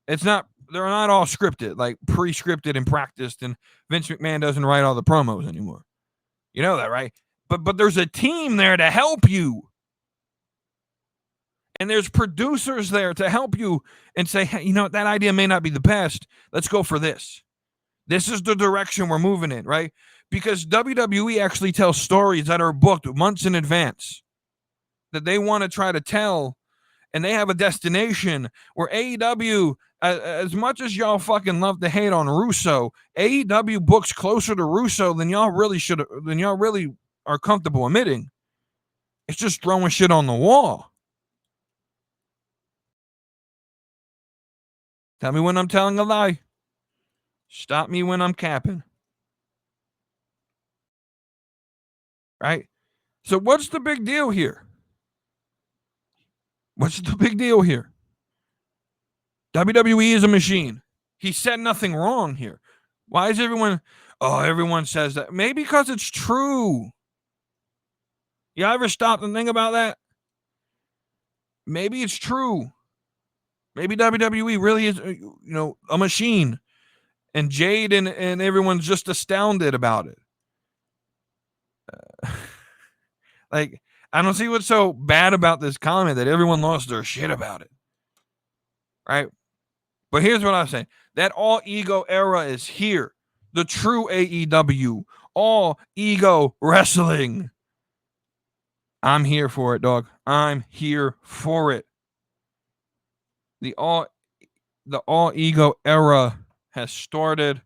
They're not all scripted, like pre-scripted and practiced, and Vince McMahon doesn't write all the promos anymore. You know that, right? But there's a team there to help you. And there's producers there to help you and say, hey, you know, that idea may not be the best. Let's go for this. This is the direction we're moving in, right? Because WWE actually tells stories that are booked months in advance that they want to try to tell, and they have a destination where AEW, as much as y'all fucking love to hate on Russo, AEW books closer to Russo than y'all really are comfortable admitting. It's just throwing shit on the wall. Tell me when I'm telling a lie. Stop me when I'm capping. Right? So what's the big deal here? What's the big deal here? WWE is a machine. He said nothing wrong here. Why is everyone says that? Maybe because it's true. You ever stop and think about that? Maybe it's true. Maybe WWE really is, a machine. And Jade and everyone's just astounded about it. Like, I don't see what's so bad about this comment that everyone lost their shit about it. Right? But here's what I'm saying. That all ego era is here. The true AEW. All ego wrestling. I'm here for it, dog. I'm here for it. The all ego era has started.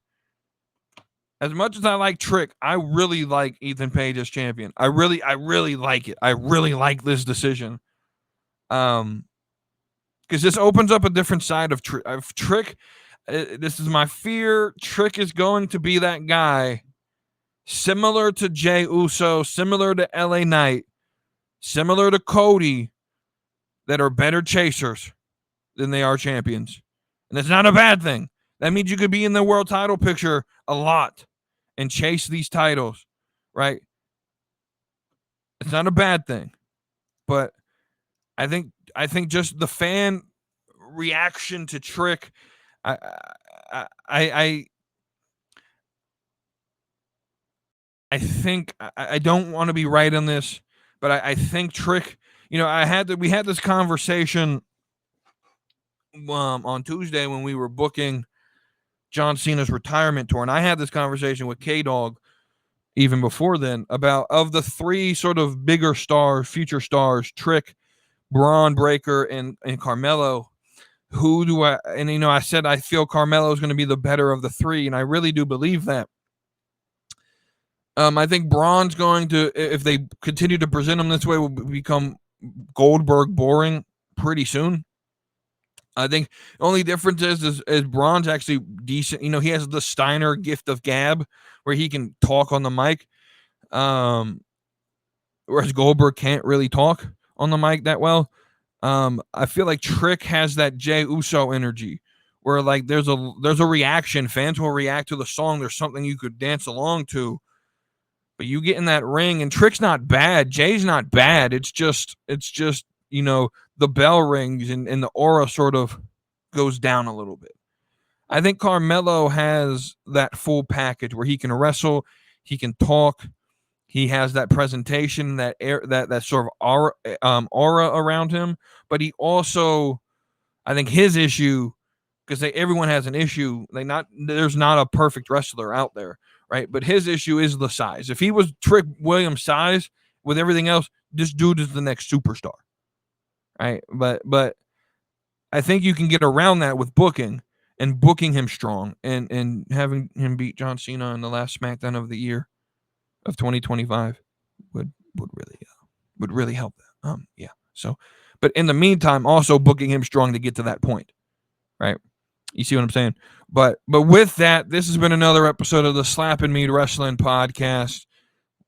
As much as I like Trick, I really like Ethan Page as champion. I really like it. I really like this decision. Because this opens up a different side of Trick. This is my fear. Trick is going to be that guy, similar to Jey Uso, similar to LA Knight, similar to Cody, that are better chasers than they are champions. And that's not a bad thing. That means you could be in the world title picture a lot and chase these titles, right? It's not a bad thing. But I think just the fan reaction to Trick, I think I don't want to be right on this, but I think Trick, we had this conversation on Tuesday when we were booking John Cena's retirement tour, and I had this conversation with K-Dog even before then about, of the three sort of bigger stars, future stars, Trick, Braun Breaker and Carmelo, who do I, and I said I feel Carmelo is going to be the better of the three, and I really do believe that. I think Braun's going to, if they continue to present him this way, will become Goldberg boring pretty soon. I think the only difference is Braun's actually decent. He has the Steiner gift of gab where he can talk on the mic. Whereas Goldberg can't really talk on the mic that well. I feel like Trick has that Jey Uso energy where like there's a reaction. Fans will react to the song. There's something you could dance along to. But you get in that ring, and Trick's not bad. Jay's not bad. It's just the bell rings and the aura sort of goes down a little bit. I think Carmelo has that full package where he can wrestle, he can talk, he has that presentation, that sort of aura around him. But he also, I think his issue, because everyone has an issue, there's not a perfect wrestler out there. Right, but his issue is the size. If he was Trick Williams' size with everything else, this dude is the next superstar. Right, but I think you can get around that with booking him strong and having him beat John Cena in the last SmackDown of the year of 2025 would really help that. Yeah. So, but in the meantime, also booking him strong to get to that point. Right. You see what I'm saying? But with that, this has been another episode of the Slap and Mead Wrestling Podcast.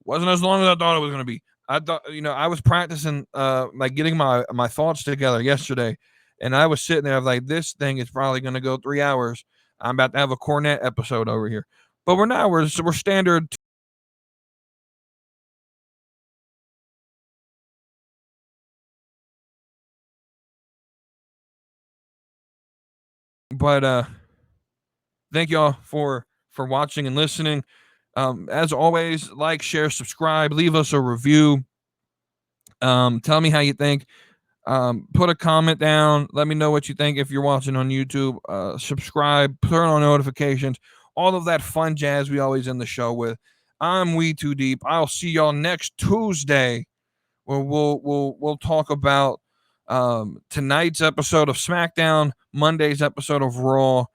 Wasn't as long as I thought it was going to be. I thought, I was practicing, like getting my thoughts together yesterday, and I was sitting there, I was like, this thing is probably going to go 3 hours. I'm about to have a Cornette episode over here, but we're not. We're standard. But thank y'all for watching and listening. As always, like, share, subscribe, leave us a review. Tell me how you think. Put a comment down. Let me know what you think if you're watching on YouTube. Subscribe, turn on notifications, all of that fun jazz we always end the show with. I'm WeTooDeep. I'll see y'all next Tuesday, where we'll talk about tonight's episode of SmackDown, Monday's episode of Raw,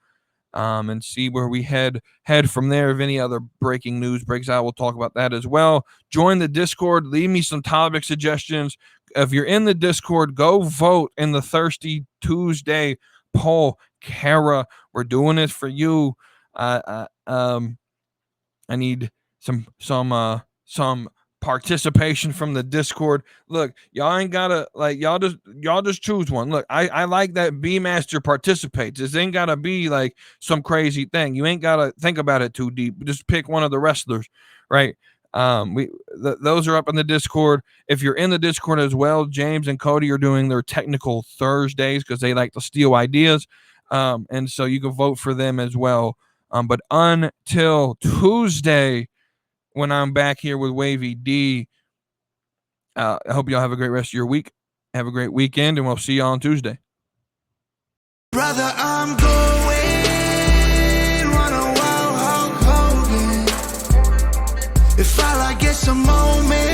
and see where we head from there. If any other breaking news breaks out, we'll talk about that as well. Join the Discord. Leave me some topic suggestions. If you're in the Discord, go vote in the Thirsty Tuesday poll. Kara, we're doing this for you. I need some participation from the Discord. Look, y'all ain't gotta y'all just choose one. Look, I like that B-Master participates. This ain't gotta be like some crazy thing. You ain't gotta think about it too deep. Just pick one of the wrestlers, right? Those are up in the Discord. If you're in the Discord as well, James and Cody are doing their technical Thursdays because they like to steal ideas. And so you can vote for them as well. But until Tuesday, when I'm back here with Wavy D, I hope y'all have a great rest of your week. Have a great weekend, and we'll see y'all on Tuesday. Brother, I'm going run a wild Hulk Hogan. If I like get some moment.